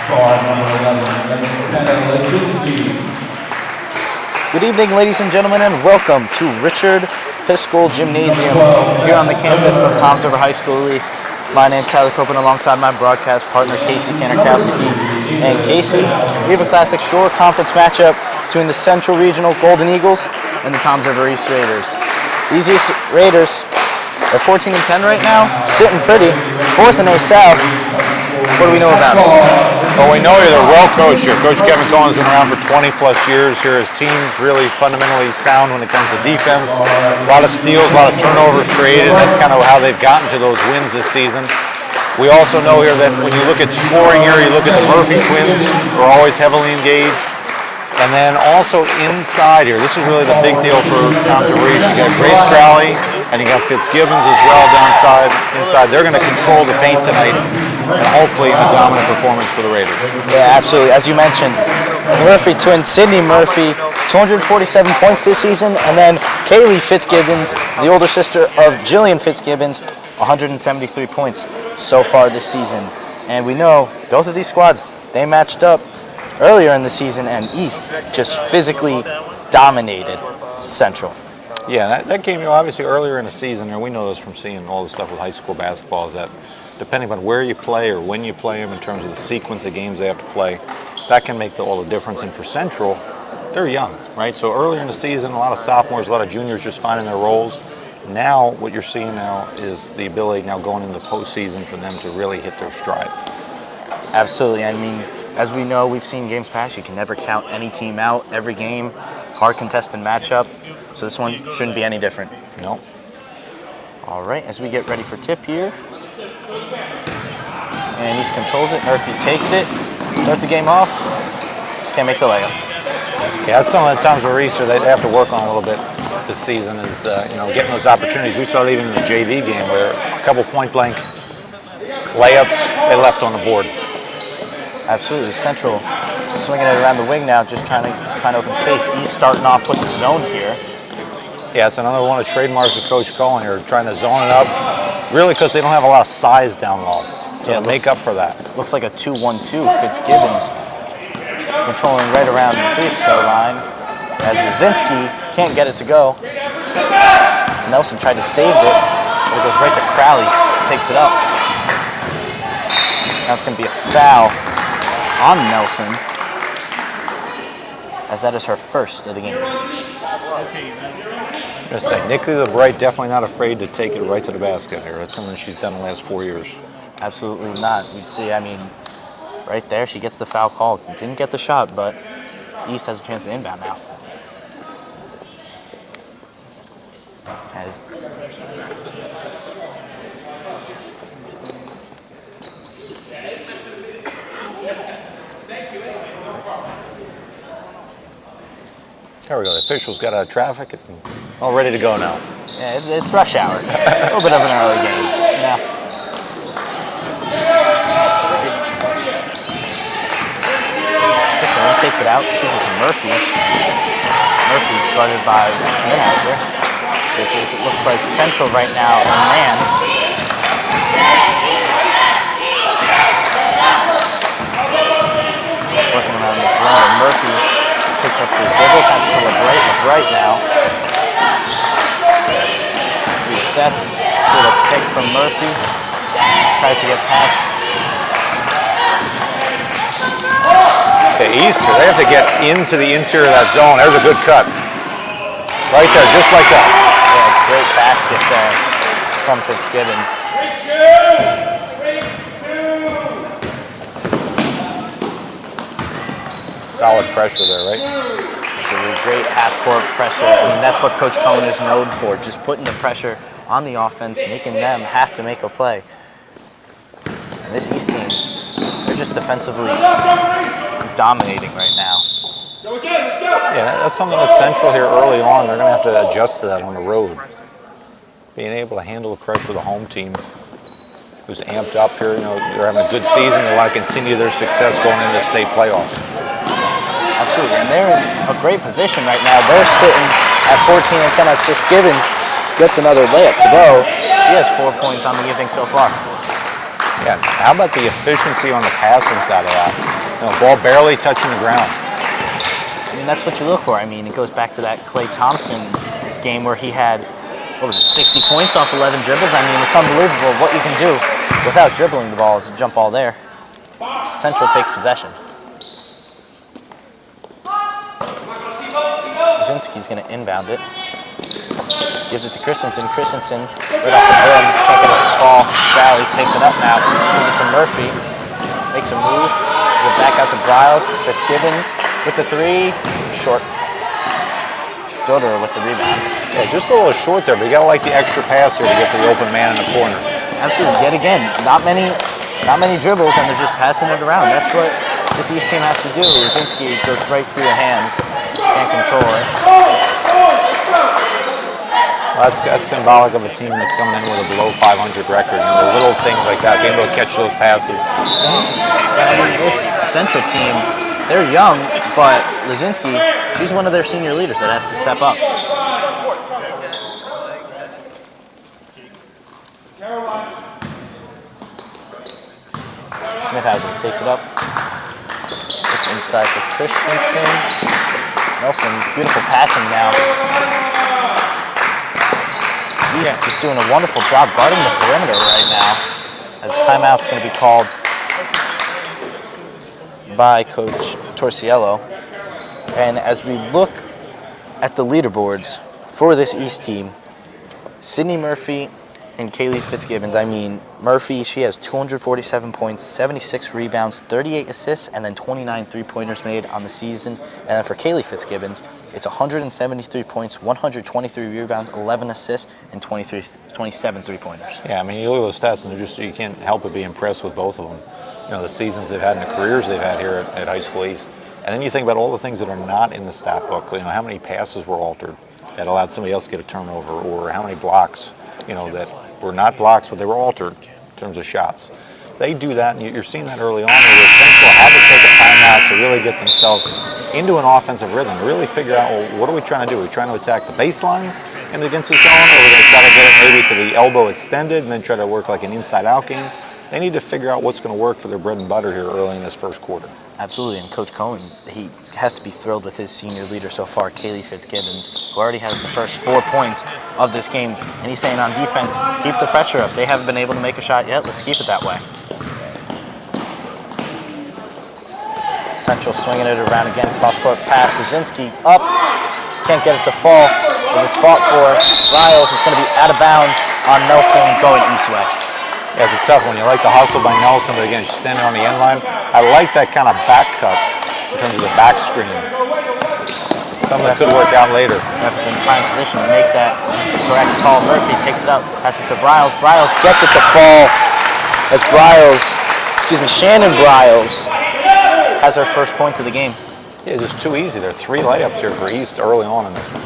Good evening, ladies and gentlemen, and welcome to Richard Piskel Gymnasium here on the campus of Toms River High School, Leith. My name's Tyler Copen, alongside my broadcast partner Casey Kanerkowski. And Casey, we have a Classic Shore Conference matchup between the Central Regional Golden Eagles and the Toms River East Raiders. These East Raiders are 14-10 right now, sitting pretty, 4th in A South. What do we know about them? Well, we know they're well coached here. Coach Kevin Cohen's been around for 20 plus years here. His team's really fundamentally sound when it comes to defense. A lot of steals, a lot of turnovers created. That's kind of how they've gotten to those wins this season. We also know here that when you look at scoring here, you look at the Murphy twins, who are always heavily engaged. And then also inside here, this is really the big deal for Toms River East. You got Grace Crowley and you got Fitzgibbons as well downside. Inside, they're going to control the paint tonight, and hopefully a dominant performance for the Raiders. Yeah, absolutely. As you mentioned, the Murphy twins, Sydney Murphy, 247 points this season, and then Kaylee Fitzgibbons, the older sister of Jillian Fitzgibbons, 173 points so far this season. And we know both of these squads, they matched up earlier in the season, and East just physically dominated Central. Yeah, that game, obviously earlier in the season, and we know this from seeing all the stuff with high school basketball, is that depending on where you play or when you play them in terms of the sequence of games they have to play, that can make all the difference. And for Central, they're young, right? So earlier in the season, a lot of sophomores, a lot of juniors just finding their roles. Now, what you're seeing now is the ability now going into the postseason for them to really hit their stride. Absolutely. I mean, as we know, we've seen games past, you can never count any team out. Every game, hard contested matchup. So this one shouldn't be any different. No. All right, as we get ready for tip here. And East controls it. Murphy takes it. Starts the game off. Can't make the layup. Yeah, that's something that Toms River East they have to work on a little bit this season is getting those opportunities. We saw it even in the JV game where a couple point-blank layups they left on the board. Absolutely. Central swinging it around the wing now, just trying to find open space. East starting off with the zone here. Yeah, it's another one of the trademarks of Coach Cohen here, trying to zone it up, really because they don't have a lot of size down low. So to make up for that. Looks like a 2-1-2. Fitzgibbons controlling right around the free throw line as Jasinski can't get it to go. Nelson tried to save it, but it goes right to Crowley. Takes it up. Now it's going to be a foul on Nelson, as that is her first of the game. I'm going to say, Nikki the Bright definitely not afraid to take it right to the basket here. That's something she's done the last 4 years. Absolutely not. You'd see, I mean, right there, she gets the foul call. Didn't get the shot, but East has a chance to inbound now. There we go. The officials got out of traffic and all ready to go now. Yeah, it's rush hour. A little bit of an early game. Yeah. Takes it out, gives it to Murphy. Murphy guarded by Schmidhauser. Switches. It looks like Central right now in man. Working around the perimeter. Murphy picks up the dribble, passes to LeBright. LeBright now resets to the pick from Murphy. Tries to get past. The Easter, they have to get into the interior of that zone. There's a good cut. Right there, just like that. Yeah, great basket there from Fitzgibbons. Solid pressure there, right? Absolutely great half-court pressure. I mean, that's what Coach Cohen is known for, just putting the pressure on the offense, making them have to make a play. And this East team, they're just defensively dominating right now. Yeah, that's something that Central here early on, they're going to have to adjust to that on the road. Being able to handle the pressure of the home team who's amped up here. They're having a good season. They want to continue their success going into the state playoffs. Absolutely, and they're in a great position right now. They're sitting at 14-10 as Fitzgibbons gets another layup to go. She has 4 points on the evening so far. Yeah, how about the efficiency on the passing side of that? You know, ball barely touching the ground. I mean, that's what you look for. I mean, it goes back to that Klay Thompson game where he had, what was it, 60 points off 11 dribbles. I mean, it's unbelievable what you can do without dribbling the ball. As a jump ball there. Central takes possession. Brzezinski's going to inbound it. Gives it to Christensen. Christensen, right off the rim, can't get it to fall. Valley takes it up now. Gives it to Murphy. Makes a move. Gives it back out to Bryles. To Fitzgibbons with the three. Short. Doder with the rebound. Yeah, just a little short there, but you got to like the extra pass here to get to the open man in the corner. Absolutely. Yet again, not many dribbles, and they're just passing it around. That's what this East team has to do. Brzezinski goes right through the hands. Can't control it. Well, that's symbolic of a team that's coming in with a below 500 record. You know, the little things like that, being able to catch those passes. I mean, this Central team, they're young, but Brzezinski, she's one of their senior leaders that has to step up. Schmidhauser takes it up. It's inside for Christensen. Nelson, beautiful passing now. He's just doing a wonderful job guarding the perimeter right now. As timeout's going to be called by Coach Torsiello. And as we look at the leaderboards for this East team, Sydney Murphy and Kaylee Fitzgibbons, I mean, Murphy, she has 247 points, 76 rebounds, 38 assists, and then 29 three-pointers made on the season. And then for Kaylee Fitzgibbons, it's 173 points, 123 rebounds, 11 assists, and 27 three-pointers. Yeah, I mean, you look at those stats, and you can't help but be impressed with both of them. You know, the seasons they've had and the careers they've had here at High School East. And then you think about all the things that are not in the stat book. You know, how many passes were altered that allowed somebody else to get a turnover, or how many blocks, you know, that were not blocks, but they were altered in terms of shots. They do that, and you're seeing that early on, where Central had to take a timeout to really get themselves into an offensive rhythm, to really figure out, well, what are we trying to do? Are we trying to attack the baseline and against the zone, or are we going to try to get it maybe to the elbow extended and then try to work like an inside-out game? They need to figure out what's going to work for their bread and butter here early in this first quarter. Absolutely, and Coach Cohen, he has to be thrilled with his senior leader so far, Kaylee Fitzgibbons, who already has the first 4 points of this game. And he's saying on defense, keep the pressure up. They haven't been able to make a shot yet. Let's keep it that way. Central swinging it around again. Cross-court pass. Brzezinski up. Can't get it to fall. It is fought for. Riles, it's going to be out of bounds on Nelson going east way. Yeah, it's a tough one. You like the hustle by Nelson, but again, she's standing on the end line. I like that kind of back cut in terms of the back screen. Something that could work out later. Memphis in prime position to make that correct call. Murphy takes it up, passes it to Bryles. Bryles gets it to fall as Shannon Bryles has her first points of the game. Yeah, just too easy. There are 3 layups here for East early on in this one.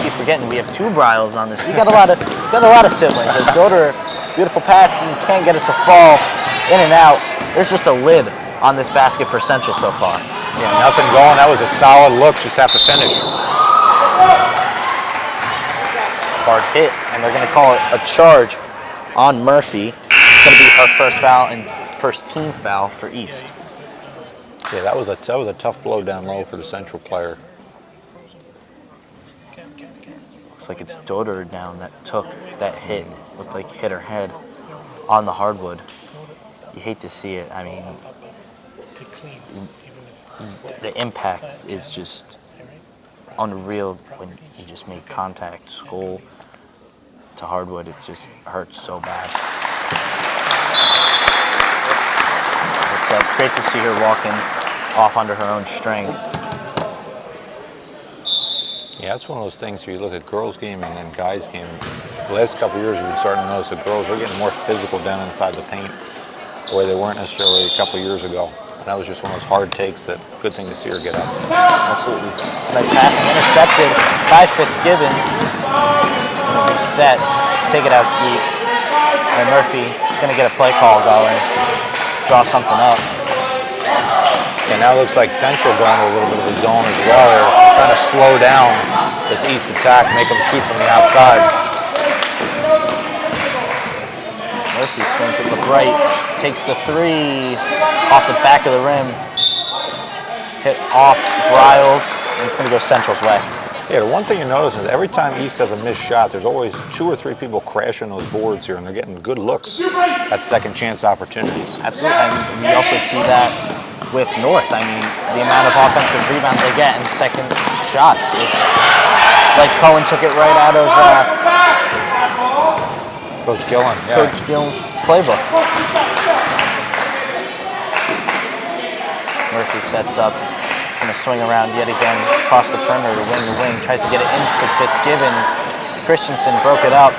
Keep forgetting we have 2 Bryles on this. We got a lot of siblings. As Doder, beautiful pass and can't get it to fall. In and out. There's just a lid on this basket for Central so far. Yeah, nothing going. That was a solid look. Just have to finish. Hard hit, and they're going to call it a charge on Murphy. It's going to be her first foul and first team foul for East. Yeah, that was a tough blow down low for the Central player. Looks like it's Doder down that took that hit. Looked like hit her head on the hardwood. You hate to see it. I mean, the impact is just unreal when you just make contact, skull to hardwood. It just hurts so bad. It's great to see her walking off under her own strength. Yeah, that's one of those things where you look at girls' game and guys' game. The last couple of years, we've been starting to notice the girls are getting more physical down inside the paint, the way they weren't necessarily a couple of years ago. And that was just one of those hard takes that good thing to see her get up. Absolutely. It's a nice passing, intercepted by Fitzgibbons. She's going to reset, take it out deep. And Murphy going to get a play call going, draw something up. And now it looks like Central going to a little bit of a zone as well. They're trying to slow down this East attack, make them shoot from the outside. Murphy swings it to right, takes the three off the back of the rim. Hit off Bryles, and it's going to go Central's way. Yeah, the one thing you notice is every time East has a missed shot, there's always 2 or 3 people crashing those boards here, and they're getting good looks at second chance opportunities. Absolutely, and we also see that with North. I mean, the amount of offensive rebounds they get and second shots. It's like Cohen took it right out of Coach Gillen, yeah. Coach Gillen's playbook. Murphy sets up, going to swing around yet again across the perimeter, wing to wing, tries to get it into Fitzgibbons. Christensen broke it up.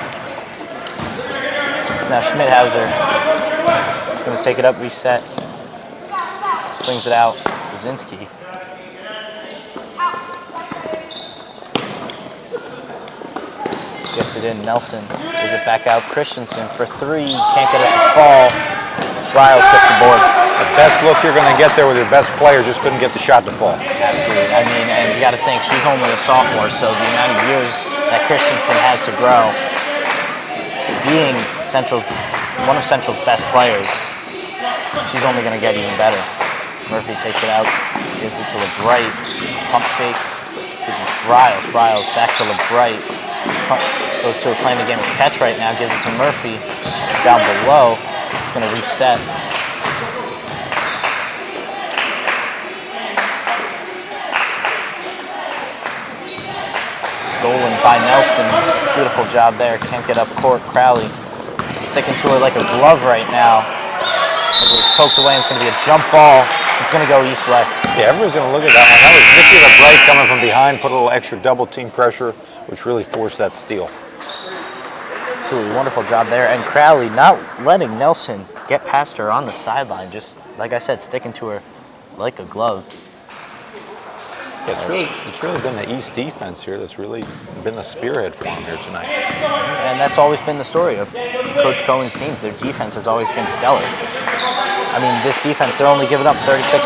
It's now Schmidhauser. He's going to take it up, reset. Swings it out, Brzezinski. Gets it in, Nelson. Gives it back out, Christensen for three. Can't get it to fall. Riles gets the board. The best look you're going to get there with your best player, just couldn't get the shot to fall. Absolutely. I mean, and you got to think, she's only a sophomore, so the amount of years that Christensen has to grow, being one of Central's best players, she's only going to get even better. Murphy takes it out, gives it to LeBright, pump fake, gives it to Riles. Riles back to LeBright. Those two are playing the game of catch right now, gives it to Murphy down below. It's going to reset. Stolen by Nelson. Beautiful job there. Can't get up court. Crowley sticking to her like a glove right now. It was poked away, and it's going to be a jump ball. It's going to go East way. Yeah, everybody's going to look at that one. That was Nikki LeBright coming from behind, put a little extra double team pressure, which really forced that steal. Absolutely wonderful job there. And Crowley not letting Nelson get past her on the sideline. Just, like I said, sticking to her like a glove. Yeah, it's really been the East defense here that's really been the spearhead for them here tonight. And that's always been the story of Coach Cohen's teams. Their defense has always been stellar. I mean, this defense, they're only giving up 36.4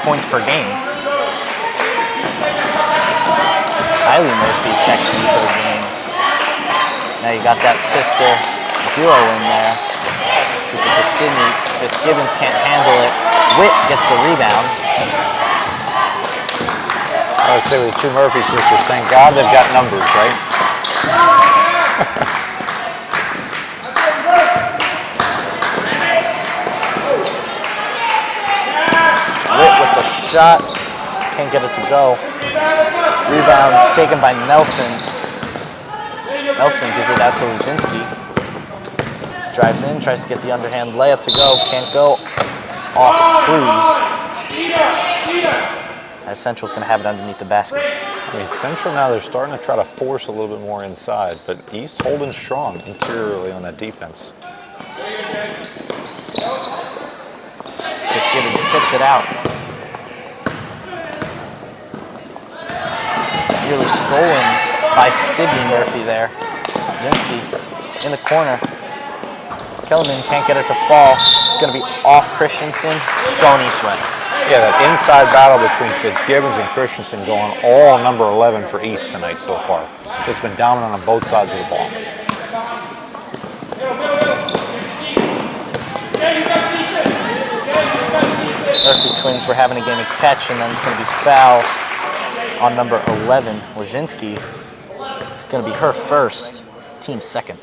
points per game. Kylie Murphy checks into the game. Now you got that sister duo in there. Gives it to Sydney. Fitzgibbons can't handle it. Witt gets the rebound. I would say with the two Murphy sisters, thank God they've got numbers, right? Witt with the shot. Can't get it to go. Rebound taken by Nelson. Nelson gives it out to Brzezinski. Drives in, tries to get the underhand layup to go. Can't go. Off threes. As Central's going to have it underneath the basket. I mean, Central now, they're starting to try to force a little bit more inside, but East holding strong interiorly on that defense. Fitzgibbons tips it out. Nearly stolen by Sydney Murphy there. Brzezinski in the corner. Kellerman can't get it to fall. It's going to be off Christensen, going East way. Yeah, that inside battle between Fitzgibbons and Christensen going all number 11 for East tonight so far. It's been dominant on both sides of the ball. Murphy twins were having a game of catch, and then it's going to be foul on number 11, Brzezinski. It's going to be her first, team second.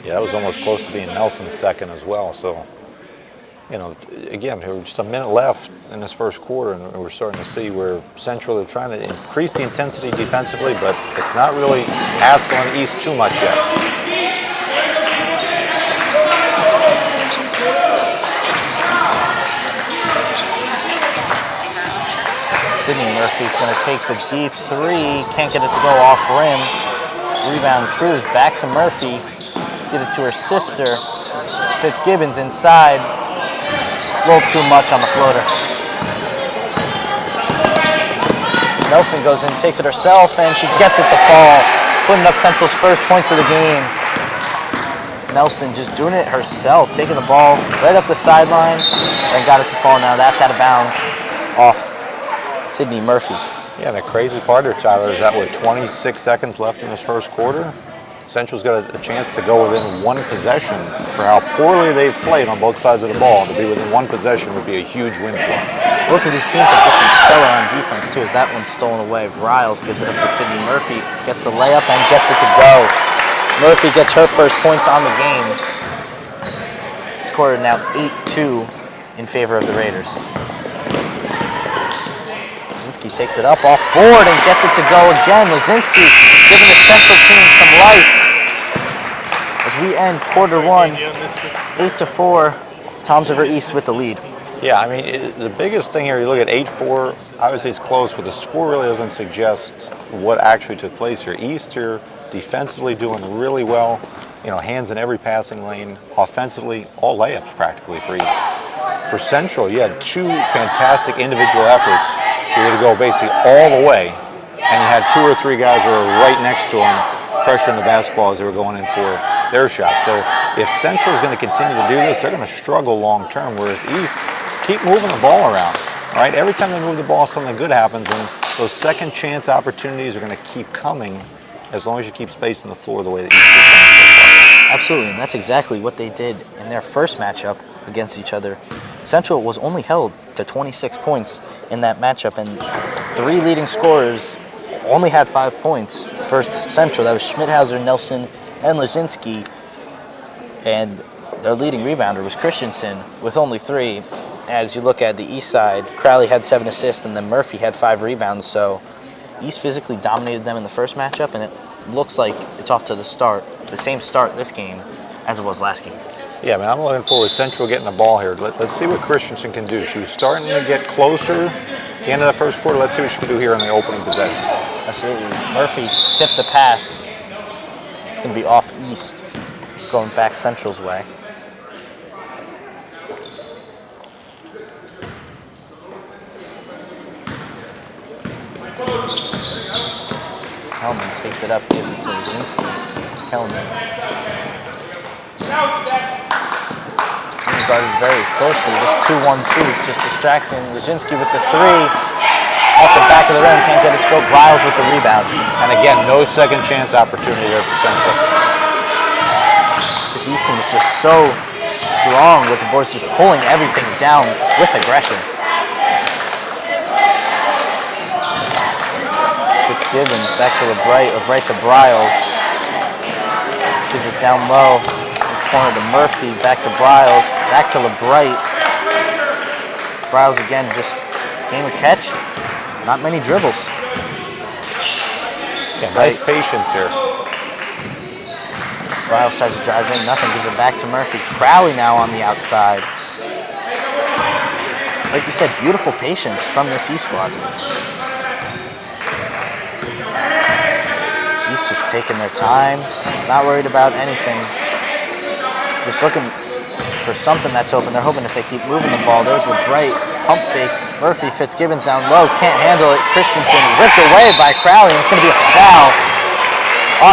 Yeah, that was almost close to being Nelson's second as well. So, you know, again, there was just a minute left in this first quarter, and we're starting to see where Central are trying to increase the intensity defensively, but it's not really hassling East too much yet. Sydney Murphy's going to take the deep three. Can't get it to go off rim. Rebound Cruz back to Murphy. Get it to her sister. Fitzgibbons inside. A little too much on the floater. Nelson goes in, takes it herself, and she gets it to fall. Putting up Central's first points of the game. Nelson just doing it herself, taking the ball right up the sideline, and got it to fall. Now that's out of bounds off Sydney Murphy. Yeah, and the crazy part here, Tyler, is that with 26 seconds left in this first quarter, Central's got a chance to go within one possession for how poorly they've played on both sides of the ball. To be within one possession would be a huge win for them. Both of these teams have just been stellar on defense, too, as that one's stolen away. Riles gives it up to Sydney Murphy, gets the layup and gets it to go. Murphy gets her first points on the game. Score now 8-2 in favor of the Raiders. Lazinski takes it up off board and gets it to go again. Lazinski giving the Central team some life. As we end quarter one, 8-4, Toms River East with the lead. Yeah, I mean, the biggest thing here, you look at 8-4, obviously it's close, but the score really doesn't suggest what actually took place here. East here defensively doing really well, you know, hands in every passing lane. Offensively, all layups practically for East. For Central, you had two fantastic individual efforts. You were to go basically all the way, and you had 2 or 3 guys who were right next to them pressuring the basketball as they were going in for their shots. So if Central is going to continue to do this, they're going to struggle long term, whereas East keep moving the ball around. All right, every time they move the ball, something good happens, and those second chance opportunities are going to keep coming as long as you keep spacing the floor the way that East did. Absolutely, and that's exactly what they did in their first matchup against each other. Central was only held to 26 points in that matchup, and 3 leading scorers only had 5 points. First Central, that was Schmidhauser, Nelson, and Lazinski, and their leading rebounder was Christensen with only 3. As you look at the East side, Crowley had 7 assists, and then Murphy had 5 rebounds, so East physically dominated them in the first matchup, and it looks like it's off to the same start this game as it was last game. Yeah, I mean, I'm looking forward to Central getting the ball here. Let's see what Christensen can do. She was starting to get closer at the end of the first quarter. Let's see what she can do here in the opening possession. Absolutely. Murphy tipped the pass. It's going to be off East, going back Central's way. Kelman takes it up, gives it to Lazinski. Kelman. Guarded very closely. This 2-1-2 is just distracting. Lazinski with the 3. Off the back of the rim, can't get it to go. Riles with the rebound. And again, no second chance opportunity there for Central. This East team is just so strong with the boards, just pulling everything down with aggression. Fitzgibbons back to LeBright, LeBright to Briles. Gives it down low. Corner to Murphy, back to Briles, back to LeBright. Briles again, just game of catch. Not many dribbles. Yeah, nice patience here. Briles tries to drive in, nothing, gives it back to Murphy. Crowley now on the outside. Like you said, beautiful patience from this East squad. East just taking their time, not worried about anything. Just looking for something that's open. They're hoping if they keep moving the ball. There's LeBright, pump fakes. Murphy, Fitzgibbons down low, can't handle it. Christensen ripped away by Crowley, and it's going to be a foul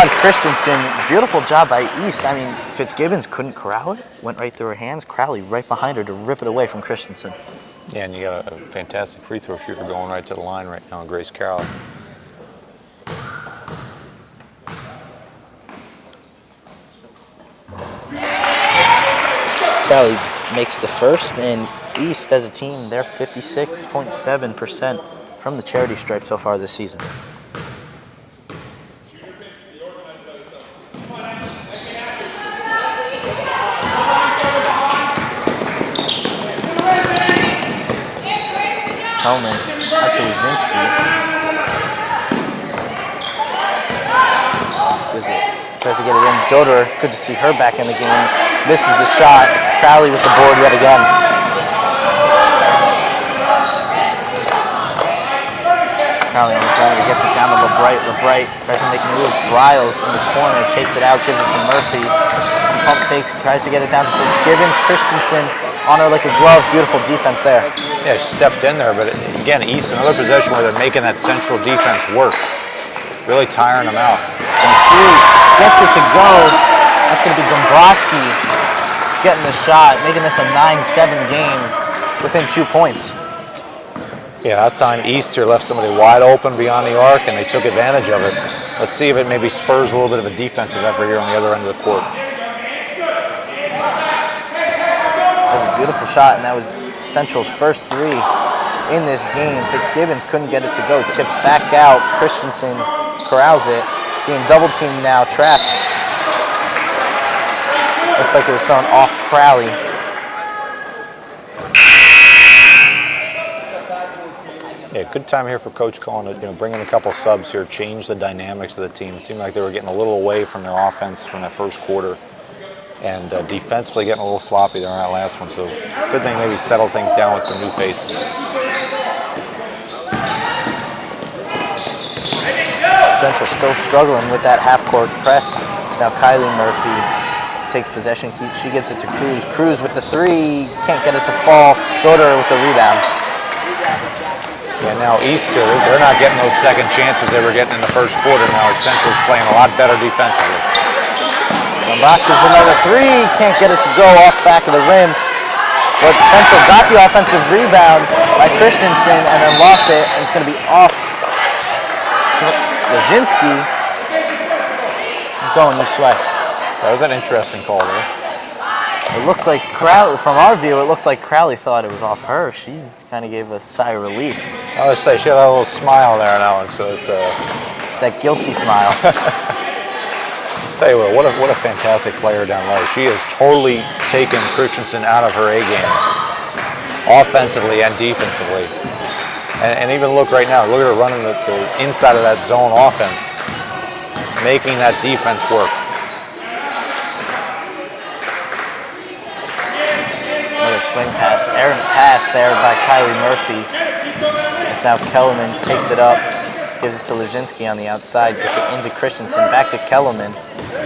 on Christensen. Beautiful job by East. I mean, Fitzgibbons couldn't corral it. Went right through her hands. Crowley right behind her to rip it away from Christensen. Yeah, and you got a fantastic free throw shooter going right to the line right now, Grace Crowley. Crowley makes the first, and East as a team, they're 56.7% from the charity stripe so far this season. Hellman, out to Lazinski. Tries to get it in. Doder, good to see her back in the game. Misses the shot. Crowley with the board yet again. Crowley on the corner, gets it down to LeBright. LeBright tries to make a move. Briles in the corner, takes it out, gives it to Murphy. Pump fakes, tries to get it down to Fitzgibbons. Christensen on her like a glove. Beautiful defense there. Yeah, she stepped in there, but again, East, another possession where they're making that Central defense work. Really tiring them out. And Hugh gets it to go. That's going to be Dombrowski getting the shot, making this a 9-7 game within 2 points. Yeah, that time East here left somebody wide open beyond the arc, and they took advantage of it. Let's see if it maybe spurs a little bit of a defensive effort here on the other end of the court. That was a beautiful shot, and that was Central's first three in this game. Fitzgibbons couldn't get it to go. Tipped back out. Christensen corrals it. Being double teamed now, trapped. Looks like it was thrown off Crowley. Yeah, good time here for Coach Cohen to bring in a couple subs here, change the dynamics of the team. It seemed like they were getting a little away from their offense from that first quarter, and defensively getting a little sloppy there on that last one. So good thing maybe settle things down with some new faces. Central still struggling with that half-court press. Now Kylie Murphy takes possession. She gives it to Cruz. Cruz with the three, can't get it to fall. Doder with the rebound. Yeah, now East here, they're not getting those second chances they were getting in the first quarter now. Central's playing a lot better defensively. Dombrowski with another three, can't get it to go off back of the rim. But Central got the offensive rebound by Christensen and then lost it, and it's going to be off Leszczynski going this way. That was an interesting call there. It looked like Crowley, from our view, it looked like Crowley thought it was off her. She kind of gave a sigh of relief. I would say she had a little smile there on that one, so it's that guilty smile. Tell you what a fantastic player down low. She has totally taken Christensen out of her A game, offensively and defensively. And even look right now, look at her running the inside of that zone offense, making that defense work. Another swing pass, errant pass there by Kylie Murphy. As now Kellerman takes it up, gives it to Leszczynski on the outside, gets it into Christensen, back to Kellerman.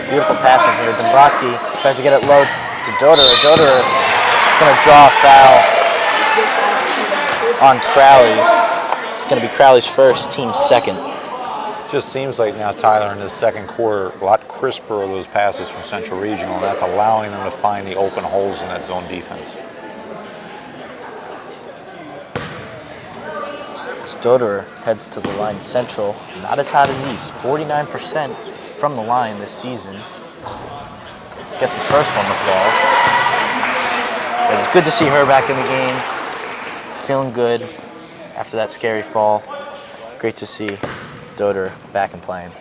Beautiful passing here. Dombrowski tries to get it low to Doder. Doder is going to draw a foul on Crowley. It's going to be Crowley's first, team's second. Just seems like now Tyler in this second quarter, a lot crisper of those passes from Central Regional, and that's allowing them to find the open holes in that zone defense. Doder heads to the line. Central, not as hot as East, 49% from the line this season. Gets the first one to fall. It's good to see her back in the game, feeling good after that scary fall. Great to see Doder back and playing.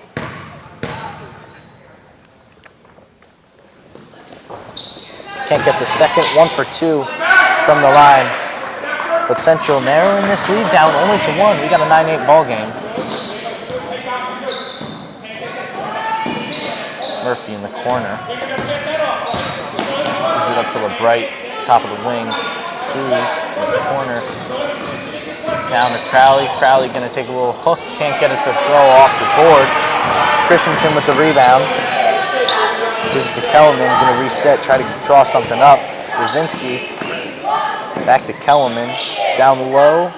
Can't get the second, 1 for 2 from the line. But Central narrowing this lead down only to 1. We got a 9-8 ball game. Murphy in the corner. Gives it up to LeBright, top of the wing. To Cruz in the corner. Down to Crowley. Crowley going to take a little hook. Can't get it to go off the board. Christensen with the rebound. Gives it to Kellerman. Going to reset, try to draw something up. Leszczynski. Back to Kellerman. Down low.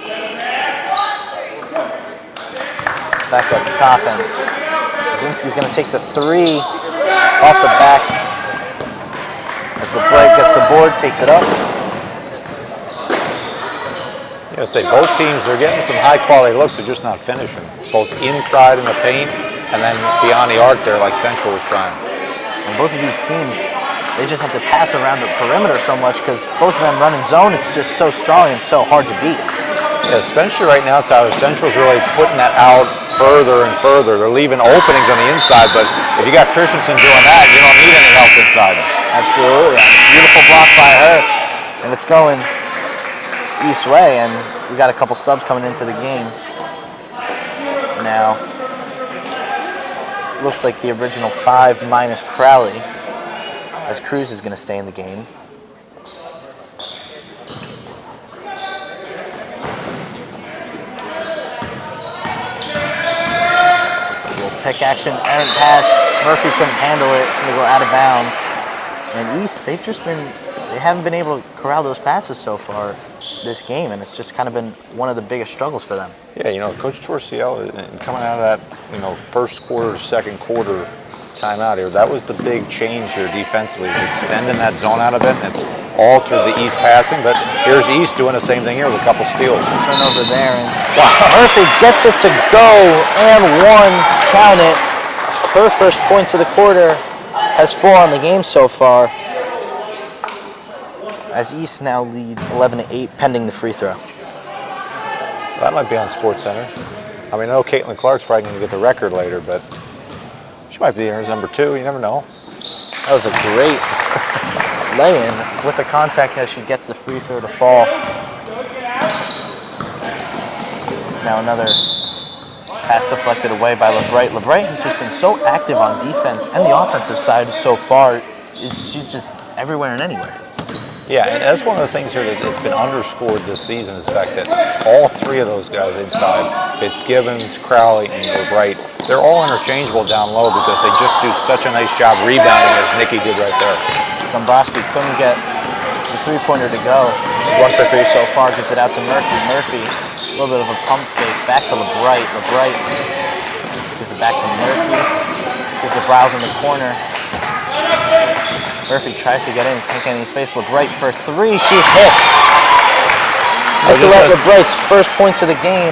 Back up top end. Leszczynski's going to take the three off the back. As LeBright gets the board, takes it up. Yeah, say both teams, they're getting some high quality looks, they're just not finishing. Both inside in the paint and then beyond the arc there like Central was trying. And both of these teams, they just have to pass around the perimeter so much because both of them run in zone. It's just so strong and so hard to beat. Yeah, especially right now, Tyler, Central's really putting that out further and further. They're leaving openings on the inside, but if you got Christensen doing that, you don't need any help inside. Absolutely. Beautiful block by her. And it's going East way, and we got a couple subs coming into the game. Now, looks like the original 5 minus Crowley, as Cruz is going to stay in the game. Little pick action, errant pass. Murphy couldn't handle it. It's going to go out of bounds. And East, they they haven't been able to corral those passes so far this game, and it's just kind of been one of the biggest struggles for them. Yeah, you know, Coach Torciello, coming out of that, you know, first quarter, second quarter timeout here, that was the big change here defensively, is extending that zone out a bit, and it's altered the East passing, but here's East doing the same thing here with a couple steals. Turnover there, and Murphy gets it to go, and one, count it. Her first points of the quarter, has 4 on the game so far, as East now leads 11-8 pending the free throw. That might be on Sports Center. I mean, I know Caitlin Clark's probably going to get the record later, but she might be there as number 2. You never know. That was a great lay-in with the contact as she gets the free throw to fall. Now another pass deflected away by LeBright. LeBright has just been so active on defense and the offensive side so far. She's just everywhere and anywhere. Yeah, and that's one of the things here that's been underscored this season is the fact that all 3 of those guys inside, Fitzgibbons, Crowley, and LeBright, they're all interchangeable down low because they just do such a nice job rebounding as Nikki did right there. Dombrowski couldn't get the three-pointer to go. She's 1 for 3 so far, gives it out to Murphy. Murphy, a little bit of a pump fake, back to LeBright. LeBright gives it back to Murphy. Gives it Browse in the corner. Murphy tries to get in, can't get any space. LeBright for 3, she hits. Nicolette LeBright's first points of the game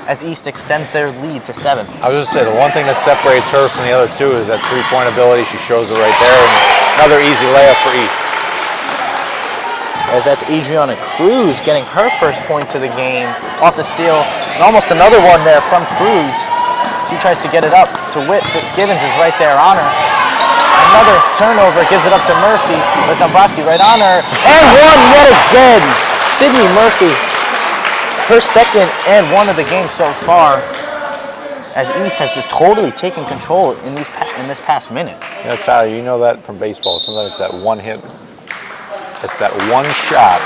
as East extends their lead to 7. I was just saying, the one thing that separates her from the other 2 is that 3-point ability. She shows it right there. And another easy layup for East. As that's Adriana Cruz getting her first points of the game off the steal. And almost another one there from Cruz. She tries to get it up to Witt. Fitzgibbons is right there on her. Another turnover, gives it up to Murphy. There's Dombrowski right on her. And one yet again. Sydney Murphy, her second and 1 of the game so far, as East has just totally taken control in this past minute. You know, Tyler, you know that from baseball. Sometimes it's that one hit. It's that one shot,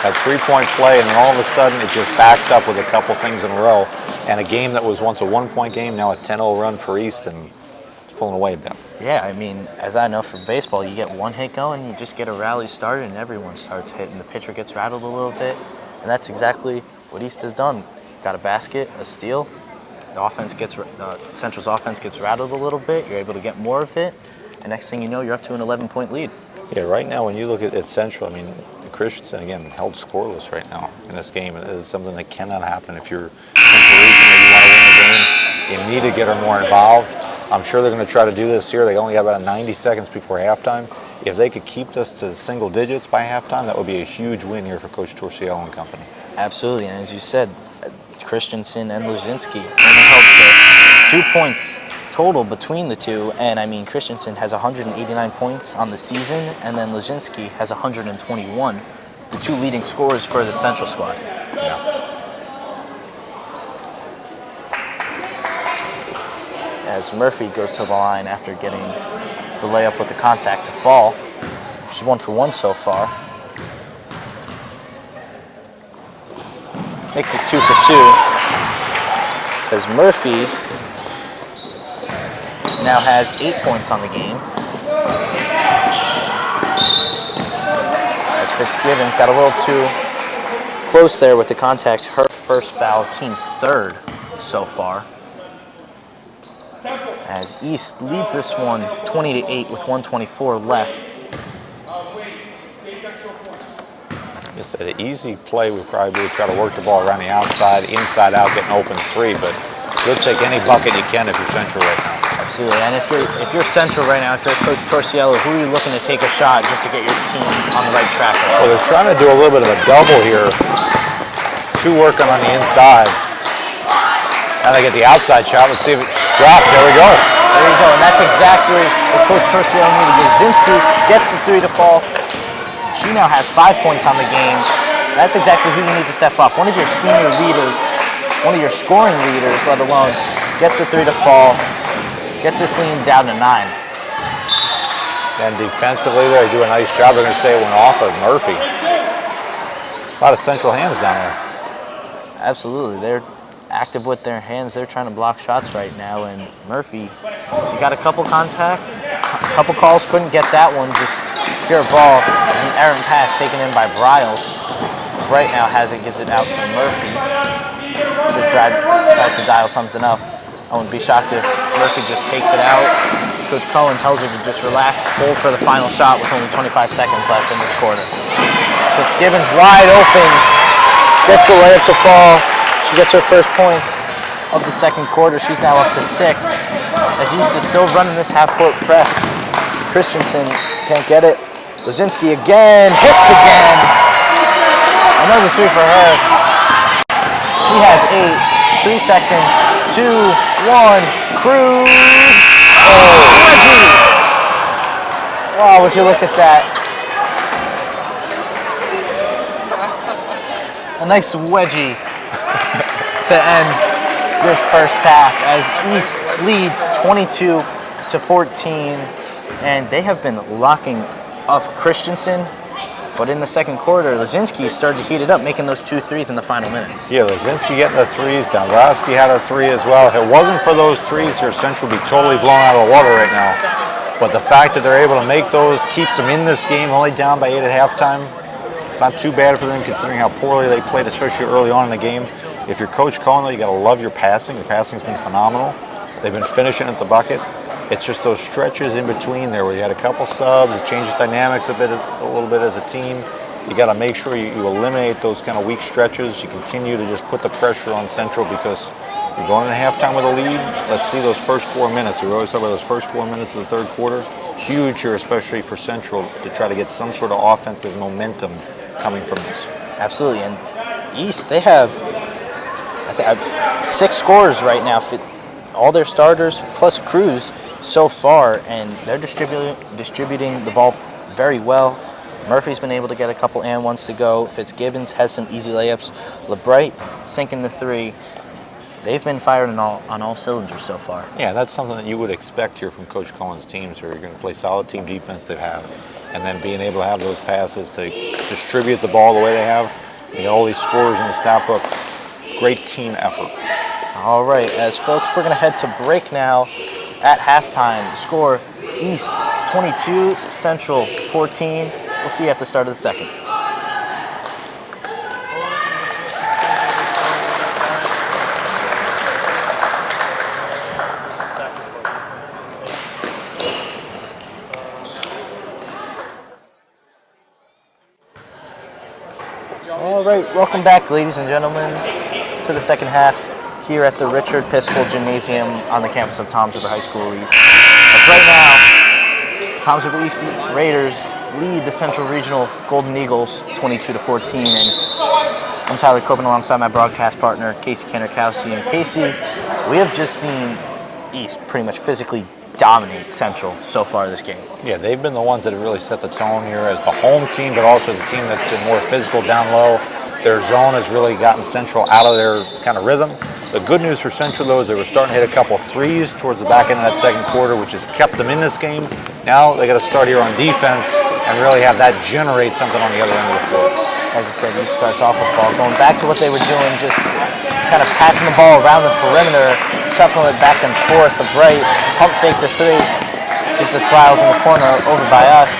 that 3-point play, and then all of a sudden it just backs up with a couple things in a row. And a game that was once a 1-point game, now a 10-0 run for East, and it's pulling away a bit. Yeah, I mean, as I know from baseball, you get one hit going, you just get a rally started, and everyone starts hitting. The pitcher gets rattled a little bit, and that's exactly what East has done. Got a basket, a steal. The offense gets Central's offense gets rattled a little bit. You're able to get more of it, and next thing you know, you're up to an 11-point lead. Yeah, right now when you look at Central, I mean, Christensen again held scoreless right now in this game. It is something that cannot happen if you're Central Region and you want to win the game. You need to get her more involved. I'm sure they're going to try to do this here. They only have about 90 seconds before halftime. If they could keep this to single digits by halftime, that would be a huge win here for Coach Torciello and company. Absolutely, and as you said, Christensen and Lazinski only held to 2 points total between the two, and I mean Christensen has 189 points on the season, and then Lazinski has 121, the 2 leading scorers for the Central squad. Yeah. As Murphy goes to the line after getting the layup with the contact to fall. She's 1 for 1 so far. Makes it 2 for 2. As Murphy now has 8 points on the game. As Fitzgibbons got a little too close there with the contact. Her first foul, team's 3rd so far. As East leads this one 20-8 with 1:24 left. Just an easy play would probably be to try to work the ball around the outside, inside out, get an open 3, but you'll take any bucket you can if you're Central right now. Absolutely, and if you're Central right now, if you're Coach Torciello, who are you looking to take a shot just to get your team on the right track? Well, they're trying to do a little bit of a double here. 2 working on the inside. Now they get the outside shot. Let's see if it drops. There we go. There you go, and that's exactly what Coach Torciello needed. Yazinski gets the 3 to fall. She now has 5 points on the game. That's exactly who you need to step up. One of your senior leaders, one of your scoring leaders, let alone, gets the 3 to fall, gets this lead down to 9. And defensively, they do a nice job. They're going to say it went off of Murphy. A lot of Central hands down there. Absolutely, they're active with their hands. They're trying to block shots right now, and Murphy, she got a couple calls, couldn't get that one. Just Pure ball is an errant pass taken in by Bryles. Right now has it, gives it out to Murphy. Just tries to dial something up. I wouldn't be shocked if Murphy just takes it out. Coach Cohen tells her to just relax, hold for the final shot with only 25 seconds left in this quarter. Fitzgibbons wide open, gets the layup to fall. She gets her first points of the second quarter. She's now up to 6. As East is still running this half-court press. Christensen can't get it. Lazinski again, hits again. Another 3 for her. She has 8. 3 seconds. 2, 1. Cruz. Oh, wedgie. Wow, would you look at that? A nice wedgie to end this first half as East leads 22-14, and they have been locking up Christensen. But in the second quarter, Lazinski started to heat it up, making those 2 threes in the final minute. Yeah, Lazinski getting the threes. Dombrowski had a 3 as well. If it wasn't for those threes here, Central would be totally blown out of the water right now. But the fact that they're able to make those keeps them in this game, only down by 8 at halftime. It's not too bad for them considering how poorly they played, especially early on in the game. If you're Coach Cohen, though, you got to love your passing. Your passing's been phenomenal. They've been finishing at the bucket. It's just those stretches in between there where you had a couple subs, it changes dynamics a little bit as a team. You got to make sure you eliminate those kind of weak stretches. You continue to just put the pressure on Central because you're going into halftime with a lead. Let's see those first 4 minutes. We always talk about those first 4 minutes of the third quarter. Huge here, especially for Central, to try to get some sort of offensive momentum coming from this. Absolutely, and East, they have 6 scorers right now for all their starters plus Cruz so far, and they're distributing the ball very well. Murphy's been able to get a couple and ones to go. Fitzgibbons has some easy layups. LeBright sinking the 3. They've been firing on all cylinders so far. Yeah, that's something that you would expect here from Coach Cohen's teams, where you're going to play solid team defense they have, and then being able to have those passes to distribute the ball the way they have. You got all these scorers in the stat book. Great team effort. All right, as folks, we're going to head to break now. At halftime, the score, East 22, Central 14. We'll see you at the start of the second. All right, welcome back, ladies and gentlemen, to the second half here at the Richard Piskel Gymnasium on the campus of Toms River High School East. As right now, Toms River East Raiders lead the Central Regional Golden Eagles 22-14, and I'm Tyler Copen alongside my broadcast partner, Casey Kannerkowski. And Casey, we have just seen East pretty much physically dominate Central so far this game. Yeah, they've been the ones that have really set the tone here as the home team, but also as a team that's been more physical down low. Their zone has really gotten Central out of their kind of rhythm. The good news for Central, though, is they were starting to hit a couple threes towards the back end of that second quarter, which has kept them in this game. Now they got to start here on defense and really have that generate something on the other end of the floor. As I said, East starts off with the ball going back to what they were doing, just kind of passing the ball around the perimeter, shuffling it back and forth. The bright pump fake to 3, gives the Clouds in the corner over by us.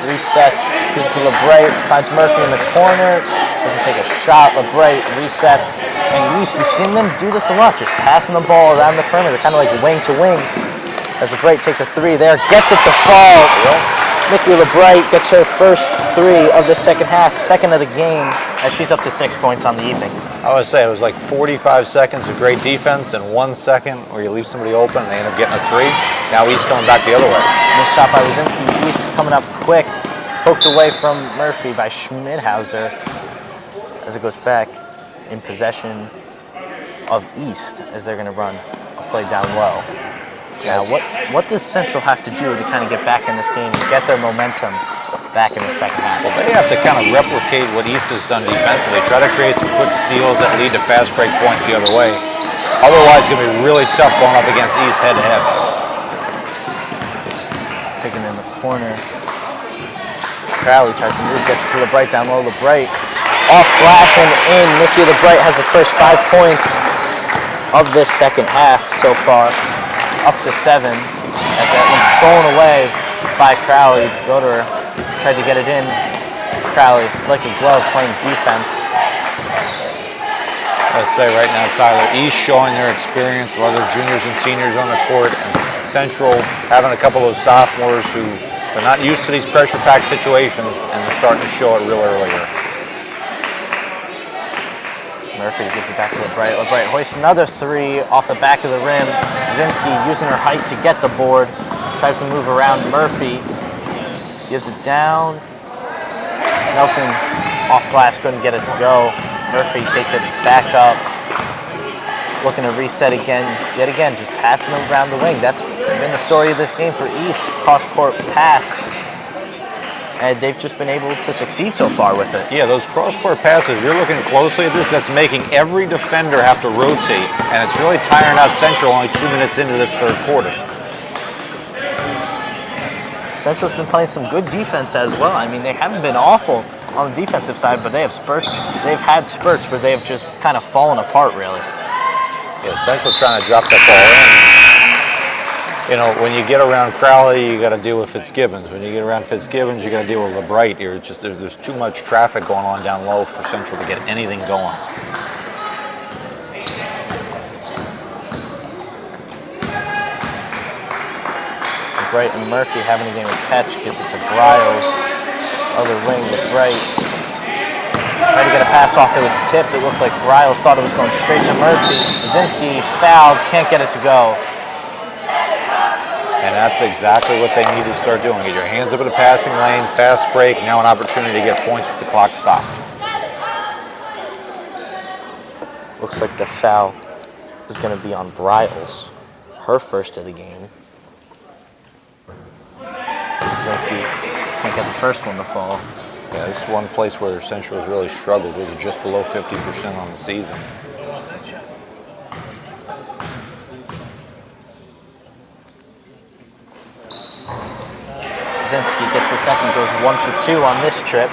Resets, gives it to LeBright, finds Murphy in the corner, doesn't take a shot. LeBright resets, and East, we've seen them do this a lot, just passing the ball around the perimeter, kind of like wing to wing. As LeBright takes a 3 there, gets it to fall. Nikki LeBright gets her first 3 of the second half, second of the game, as she's up to 6 points on the evening. I would say it was like 45 seconds of great defense and 1 second where you leave somebody open and they end up getting a 3. Now East coming back the other way. Nice shot by Lazinski. East coming up quick, poked away from Murphy by Schmidhauser as it goes back in possession of East as they're going to run a play down low. Now, what does Central have to do to kind of get back in this game and get their momentum back in the second half? Well, they have to kind of replicate what East has done defensively. Try to create some quick steals that lead to fast break points the other way. Otherwise, it's going to be really tough going up against East head-to-head. Taken in the corner. Crowley tries to move, gets to LeBright down low. LeBright off glass and in. Nikki LeBright has the first 5 points of this second half so far, up to 7, as that one's thrown away by Crowley. Doderer tried to get it in. Crowley, like a glove, playing defense. Let's say right now, Tyler, East showing their experience, a lot of their juniors and seniors on the court, and Central having a couple of those sophomores who are not used to these pressure-packed situations, and they're starting to show it real early here. Murphy gives it back to LeBright. LeBright hoists another three off the back of the rim. Brzezinski using her height to get the board. Tries to move around Murphy. Gives it down. Nelson off glass, couldn't get it to go. Murphy takes it back up. Looking to reset again. Yet again, just passing them around the wing. That's been the story of this game for East. Cross-court pass. And they've just been able to succeed so far with it. Yeah, those cross-court passes, you're looking closely at this, that's making every defender have to rotate, and it's really tiring out Central only 2 minutes into this third quarter. Central's been playing some good defense as well. I mean, they haven't been awful on the defensive side, but they have spurts. They've had spurts where they have just kind of fallen apart, really. Yeah, Central trying to drop that ball in. You know, when you get around Crowley, you got to deal with Fitzgibbons. When you get around Fitzgibbons, you got to deal with LeBright. You're just there's too much traffic going on down low for Central to get anything going. LeBright and Murphy having a game of catch, gives it to Bryles. Other wing, LeBright. Tried to get a pass off, it was tipped. It looked like Bryles thought it was going straight to Murphy. Brzezinski fouled, can't get it to go. And that's exactly what they need to start doing. Get your hands up in the passing lane, fast break, now an opportunity to get points with the clock stopped. Looks like the foul is going to be on Bryles, her first of the game. Brzezinski can't get the first one to fall. Yeah, this is one place where Central has really struggled with it, just below 50% on the season. Brzezinski gets the second, goes 1 for 2 on this trip.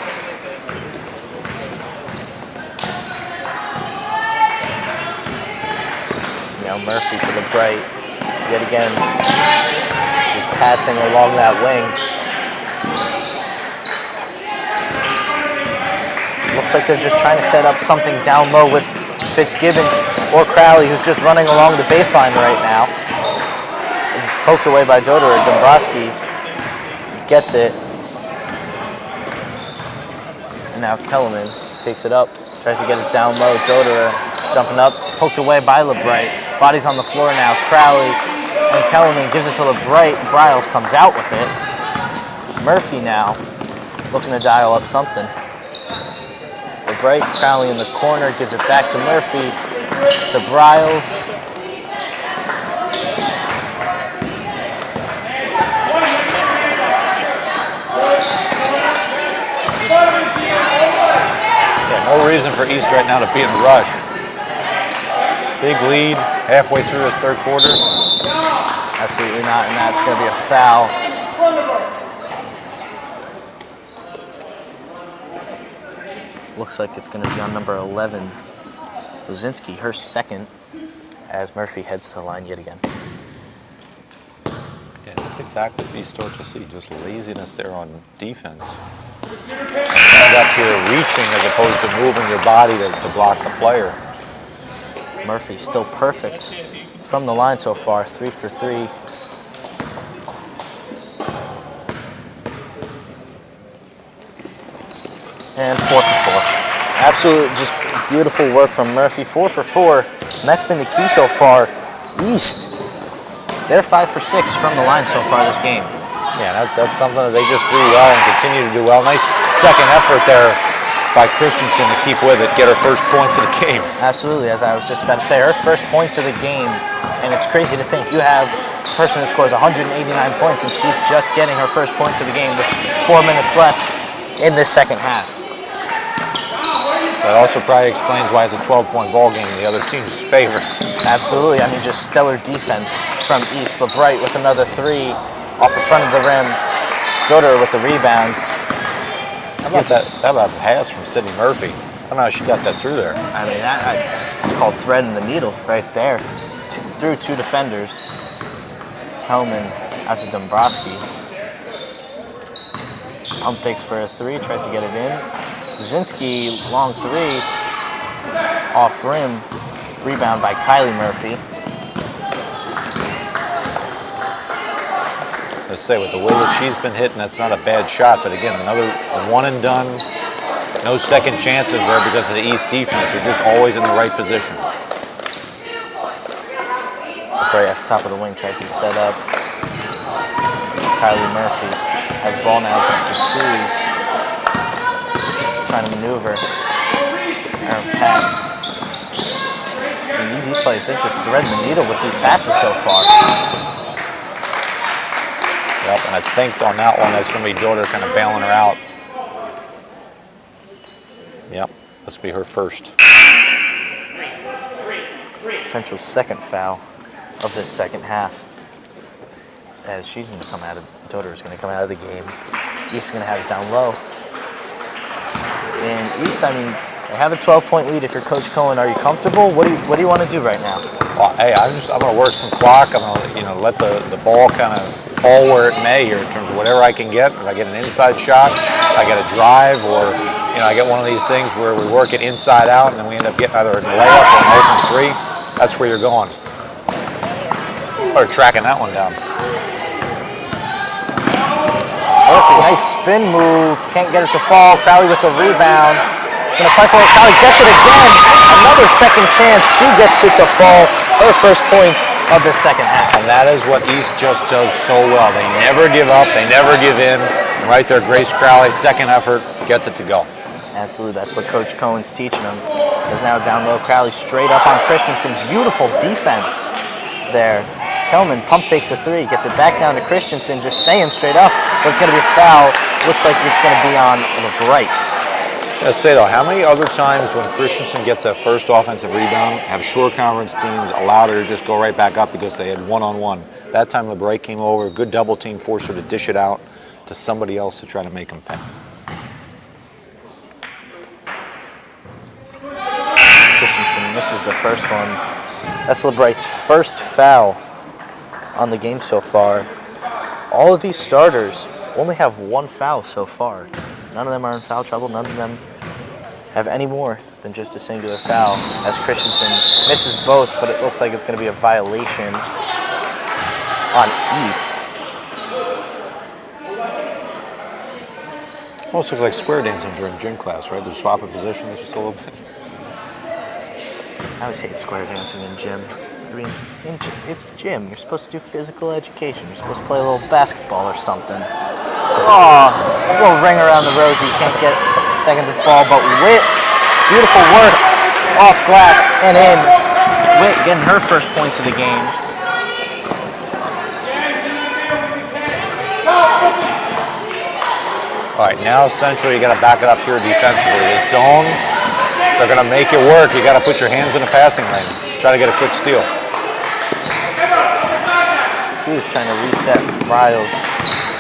Now Murphy to LeBright. Yet again, just passing along that wing. Looks like they're just trying to set up something down low with Fitzgibbons or Crowley, who's just running along the baseline right now. It's poked away by Doderer. Dombrowski gets it. And now Kellerman takes it up, tries to get it down low. Doderer jumping up, poked away by LeBright. Body's on the floor now. Crowley and Kellerman gives it to LeBright. Bryles comes out with it. Murphy now looking to dial up something. LeBright, Crowley in the corner, gives it back to Murphy, to Bryles. No reason for East right now to be in a rush. Big lead halfway through this third quarter. Absolutely not, and that's going to be a foul. Looks like it's going to be on number 11, Brzezinski, her second, as Murphy heads to the line yet again. Yeah, that's exactly what you start to see, just laziness there on defense. And you end up here reaching as opposed to moving your body to block the player. Murphy still perfect from the line so far, 3 for 3. And 4 for 4. Absolute, just beautiful work from Murphy, 4 for 4. And that's been the key so far. East, they're 5 for 6 from the line so far this game. Yeah, that's something that they just do well and continue to do well. Nice second effort there by Christensen to keep with it, get her first points of the game. Absolutely, as I was just about to say, her first points of the game, and it's crazy to think you have a person who scores 189 points and she's just getting her first points of the game with 4 minutes left in this second half. That also probably explains why it's a 12-point ball game in the other team's favor. Absolutely, I mean, just stellar defense from East. LeBright with another 3 off the front of the rim. Doderer with the rebound. How about that? How about a pass from Sydney Murphy? I don't know how she got that through there. I mean, it's called threading the needle right there. Through 2 defenders. Hellman out to Dombrowski. Pump fakes for a three, tries to get it in. Brzezinski, long three, off rim. Rebound by Kylie Murphy. Let's say with the way that she's been hitting, that's not a bad shot. But again, another one and done. No second chances there because of the East defense. They're just always in the right position. Right at the top of the wing, tries to set up. Kylie Murphy has the ball now. Cruz trying to maneuver. Pass. These players, they're just threading the needle with these passes so far. Yep, and I think on that one, that's going to be Doder kind of bailing her out. Yep, this will be her first. Central's second foul of this second half. As she's going to come out of, Doder is going to come out of the game. East is going to have it down low. And East, I mean, they have a 12-point lead. If you're Coach Cohen, are you comfortable? What do you want to do right now? Well, hey, I'm going to work some clock. I'm going to let the ball kind of fall where it may here in terms of whatever I can get. If I get an inside shot, I get a drive, or I get one of these things where we work it inside out and then we end up getting either a layup or an open three. That's where you're going. Or tracking that one down. Murphy, nice spin move. Can't get it to fall. Crowley with the rebound. She's going to fight for it. Crowley gets it again. Another second chance. She gets it to fall. Her first points of the second half. And that is what East just does so well. They never give up. They never give in. And right there, Grace Crowley, second effort, gets it to go. Absolutely. That's what Coach Cohen's teaching them. Is now down low. Crowley straight up on Christensen. Beautiful defense there. Kelman pump fakes a three, gets it back down to Christensen, just staying straight up, but it's going to be a foul. Looks like it's going to be on LeBright. Let's say though, how many other times when Christensen gets that first offensive rebound have short conference teams allowed her to just go right back up because they had one-on-one? That time LeBright came over, good double team, forced her to dish it out to somebody else to try to make them pay. Christensen misses the first one. That's LeBright's first foul on the game so far. All of these starters only have one foul so far. None of them are in foul trouble. None of them have any more than just a singular foul. As Christensen misses both, but it looks like it's going to be a violation on East. Almost looks like square dancing during gym class, right? They're swapping positions just a little bit. I always hate square dancing in gym. I mean, it's gym. You're supposed to do physical education. You're supposed to play a little basketball or something. Oh, a little ring around the rosy. Can't get second to fall, but Witt, beautiful work off glass and in. Witt getting her first points of the game. All right, now Central, you got to back it up here defensively. The zone, they're going to make it work. You got to put your hands in the passing lane. Try to get a quick steal. Cruz trying to reset Riles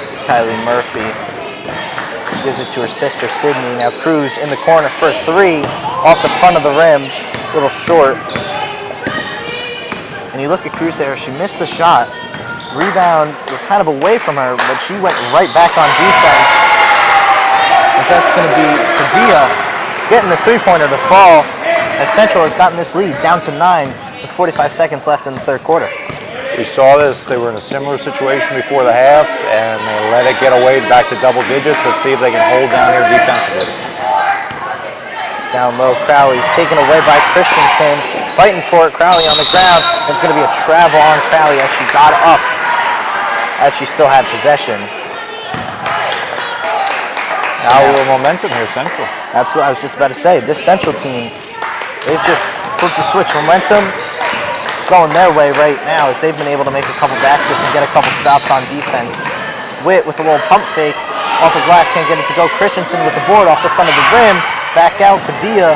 to Kylie Murphy. Gives it to her sister Sydney. Now Cruz in the corner for three off the front of the rim. A little short. And you look at Cruz there, she missed the shot. Rebound was kind of away from her, but she went right back on defense. As that's going to be Padilla getting the three-pointer to fall. As Central has gotten this lead down to 9 with 45 seconds left in the third quarter. We saw this. They were in a similar situation before the half, and they let it get away back to double digits. Let's see if they can hold down here defensively. Down low, Crowley taken away by Christensen. Fighting for it, Crowley on the ground. And it's going to be a travel on Crowley as she got up, as she still had possession. Now a little momentum here, Central. Absolutely. I was just about to say, this Central team, they've just flipped the switch. Momentum going their way right now as they've been able to make a couple baskets and get a couple stops on defense. Witt with a little pump fake off the glass, can't get it to go. Christensen with the board off the front of the rim. Back out, Padilla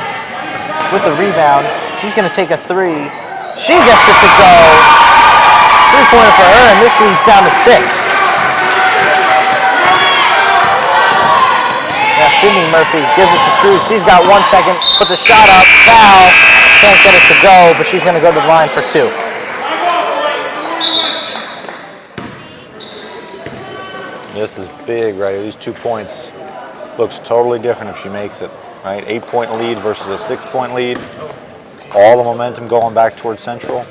with the rebound. She's going to take a three. She gets it to go. Three-pointer for her, and this leads down to 6. Now Sydney Murphy gives it to Cruz. She's got 1 second, puts a shot up, foul. Can't get it to go, but she's going to go to the line for 2. This is big, right? These 2 points looks totally different if she makes it, right? 8-point lead versus a 6-point lead. All the momentum going back towards Central.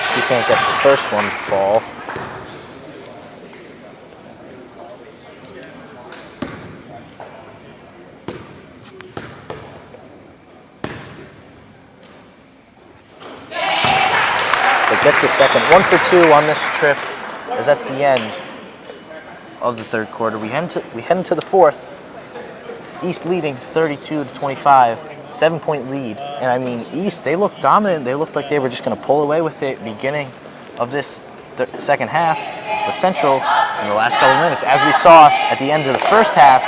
She can't get the first one to fall. But gets the second. 1 for 2 on this trip, as that's the end of the third quarter. We head into the fourth. East leading 32-25, 7-point lead. And I mean, East, they looked dominant. They looked like they were just going to pull away with it beginning of this second half. But Central, in the last couple of minutes, as we saw at the end of the first half,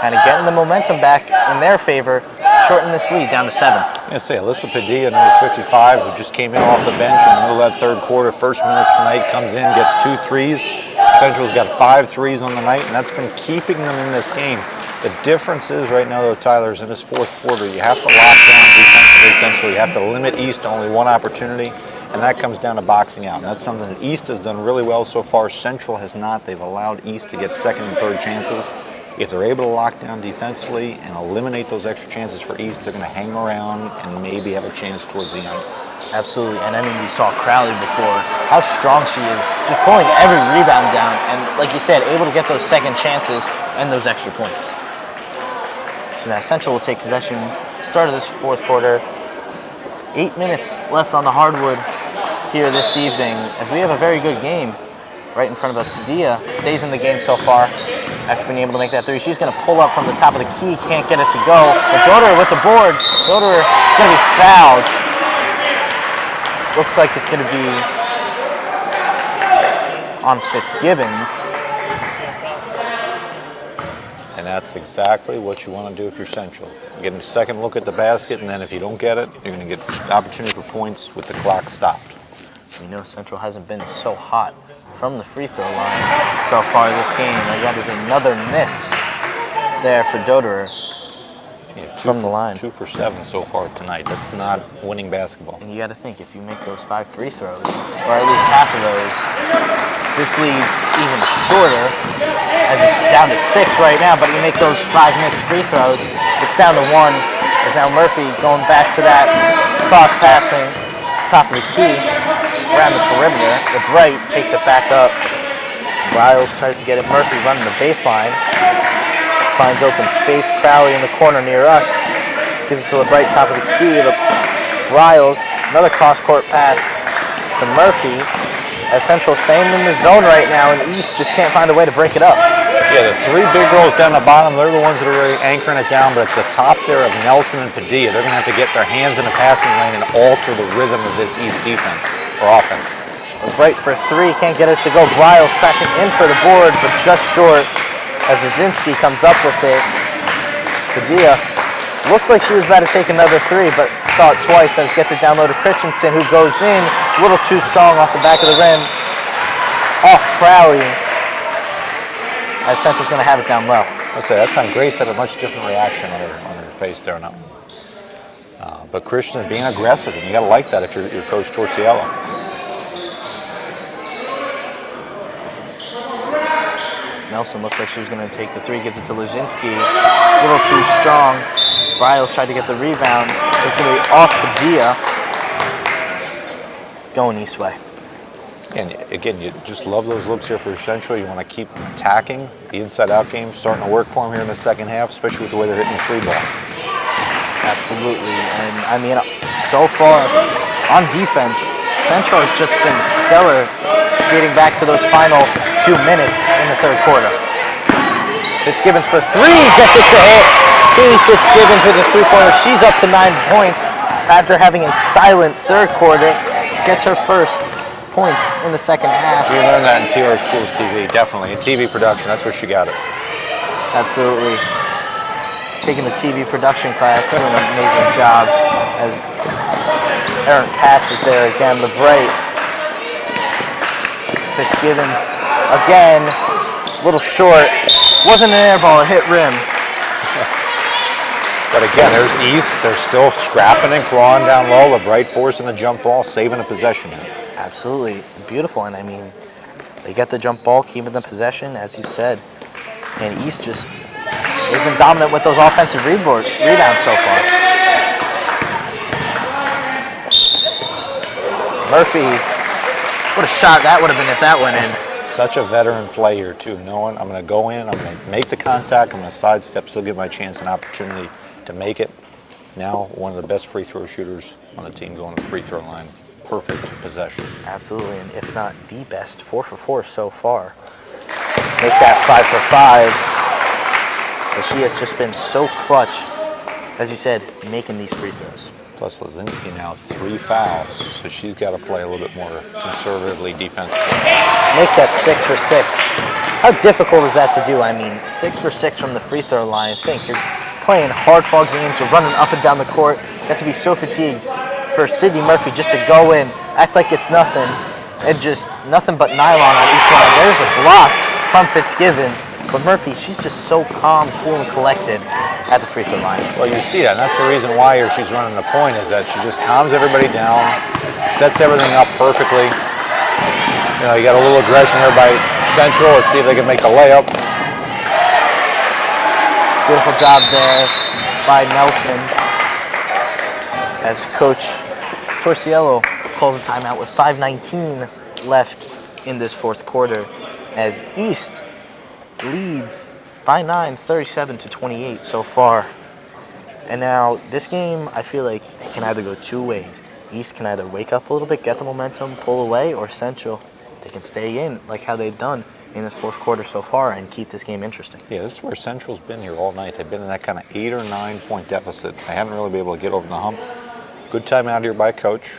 kind of getting the momentum back in their favor, shortened this lead down to 7. I say Alyssa Padilla, number 55, who just came in off the bench in the middle of that third quarter, first minutes tonight, comes in, gets 2 threes. Central's got 5 threes on the night, and that's been keeping them in this game. The difference is right now, though, Tyler, is in this fourth quarter, you have to lock down defensively Central. You have to limit East to only one opportunity, and that comes down to boxing out. And that's something that East has done really well so far. Central has not. They've allowed East to get second and third chances. If they're able to lock down defensively and eliminate those extra chances for East, they're going to hang around and maybe have a chance towards the end. Absolutely, and I mean, we saw Crowley before, how strong she is, just pulling every rebound down, and like you said, able to get those second chances and those extra points. So now Central will take possession, start of this fourth quarter. 8 minutes left on the hardwood here this evening, as we have a very good game right in front of us. Padilla stays in the game so far after being able to make that three. She's going to pull up from the top of the key, can't get it to go. But Doderer with the board. Doderer is going to be fouled. Looks like it's going to be on Fitzgibbons. And that's exactly what you want to do if you're Central. You get a second look at the basket, and then if you don't get it, you're going to get the opportunity for points with the clock stopped. You know, Central hasn't been so hot from the free throw line so far this game, as that is another miss there for Doderer from the line. 2 for 7 so far tonight. That's not winning basketball. And you got to think, if you make those 5 free throws, or at least half of those, this leads even shorter, as it's down to 6 right now, but you make those 5 missed free throws, it's down to 1, as now Murphy going back to that cross-passing top of the key, around the perimeter. The Bright takes it back up. Riles tries to get it. Murphy running the baseline. Finds open space. Crowley in the corner near us. Gives it to the Bright, top of the key. Riles, another cross-court pass to Murphy. As Central staying in the zone right now, and East just can't find a way to break it up. Yeah, the 3 big girls down the bottom, they're the ones that are really anchoring it down, but it's the top there of Nelson and Padilla. They're going to have to get their hands in the passing lane and alter the rhythm of this East defense, or offense. Bright for 3, can't get it to go. Riles crashing in for the board, but just short as Rosinski comes up with it. Padilla looked like she was about to take another 3, but thought twice as gets it down low to Christensen, who goes in a little too strong off the back of the rim. Off Crowley, as Central's going to have it down low. I'll say that time Grace had a much different reaction on her face there now. But Christian being aggressive, and you got to like that if you're Coach Torciello. Nelson looked like she was going to take the 3, gives it to Lazinski. A little too strong. Riles tried to get the rebound. It's going to be off Padilla. Going East way. And again, you just love those looks here for Central. You want to keep attacking. The inside-out game starting to work for them here in the second half, especially with the way they're hitting the 3 ball. Absolutely. And I mean, so far on defense, Central has just been stellar dating back to those final 2 minutes in the third quarter. Fitzgibbons for 3, gets it to hit. Katie Fitzgibbons with a 3-pointer. She's up to 9 points after having a silent third quarter. Gets her first points in the second half. You learned that in TRSTV, definitely. In TV production, that's where she got it. Absolutely. Taking the TV production class, doing an amazing job as errant passes there again. The Bright. Fitzgibbons again, a little short. Wasn't an air ball, it hit rim. But again, there's East. They're still scrapping and clawing down low. LeBright forcing the jump ball, saving a possession. Absolutely beautiful, and I mean, they get the jump ball, keeping the possession, as you said. And East just, they've been dominant with those offensive rebounds so far. Murphy, what a shot that would have been if that went in. Such a veteran player, too. Knowing I'm going to go in, I'm going to make the contact, I'm going to sidestep, still give my chance an opportunity to make it. Now, one of the best free throw shooters on the team going to the free throw line. Perfect possession. Absolutely, and if not the best, 4 for 4 so far. Make that 5 for 5. But she has just been so clutch, as you said, making these free throws. Plus, Lazinski now 3 fouls, so she's got to play a little bit more conservatively defensively. Make that 6 for 6. How difficult is that to do? I mean, 6 for 6 from the free throw line. Think you're playing hard-fought games, you're running up and down the court. You have to be so fatigued for Sydney Murphy just to go in, act like it's nothing, and just nothing but nylon on each line. There's a block from Fitzgibbons, but Murphy, she's just so calm, cool, and collected at the free throw line. Well, you see that, and that's the reason why here she's running the point, is that she just calms everybody down, sets everything up perfectly. You know, you got a little aggression there by Central. Let's see if they can make the layup. Beautiful job there by Nelson, as Coach Torciello calls a timeout with 5:19 left in this fourth quarter, as East leads by 9, 37-28 so far. And now this game, I feel like it can either go two ways. East can either wake up a little bit, get the momentum, pull away, or Central, they can stay in like how they've done in this fourth quarter so far and keep this game interesting. Yeah, this is where Central's been here all night. They've been in that kind of 8 or 9 point deficit. They haven't really been able to get over the hump. Good time out here by Coach.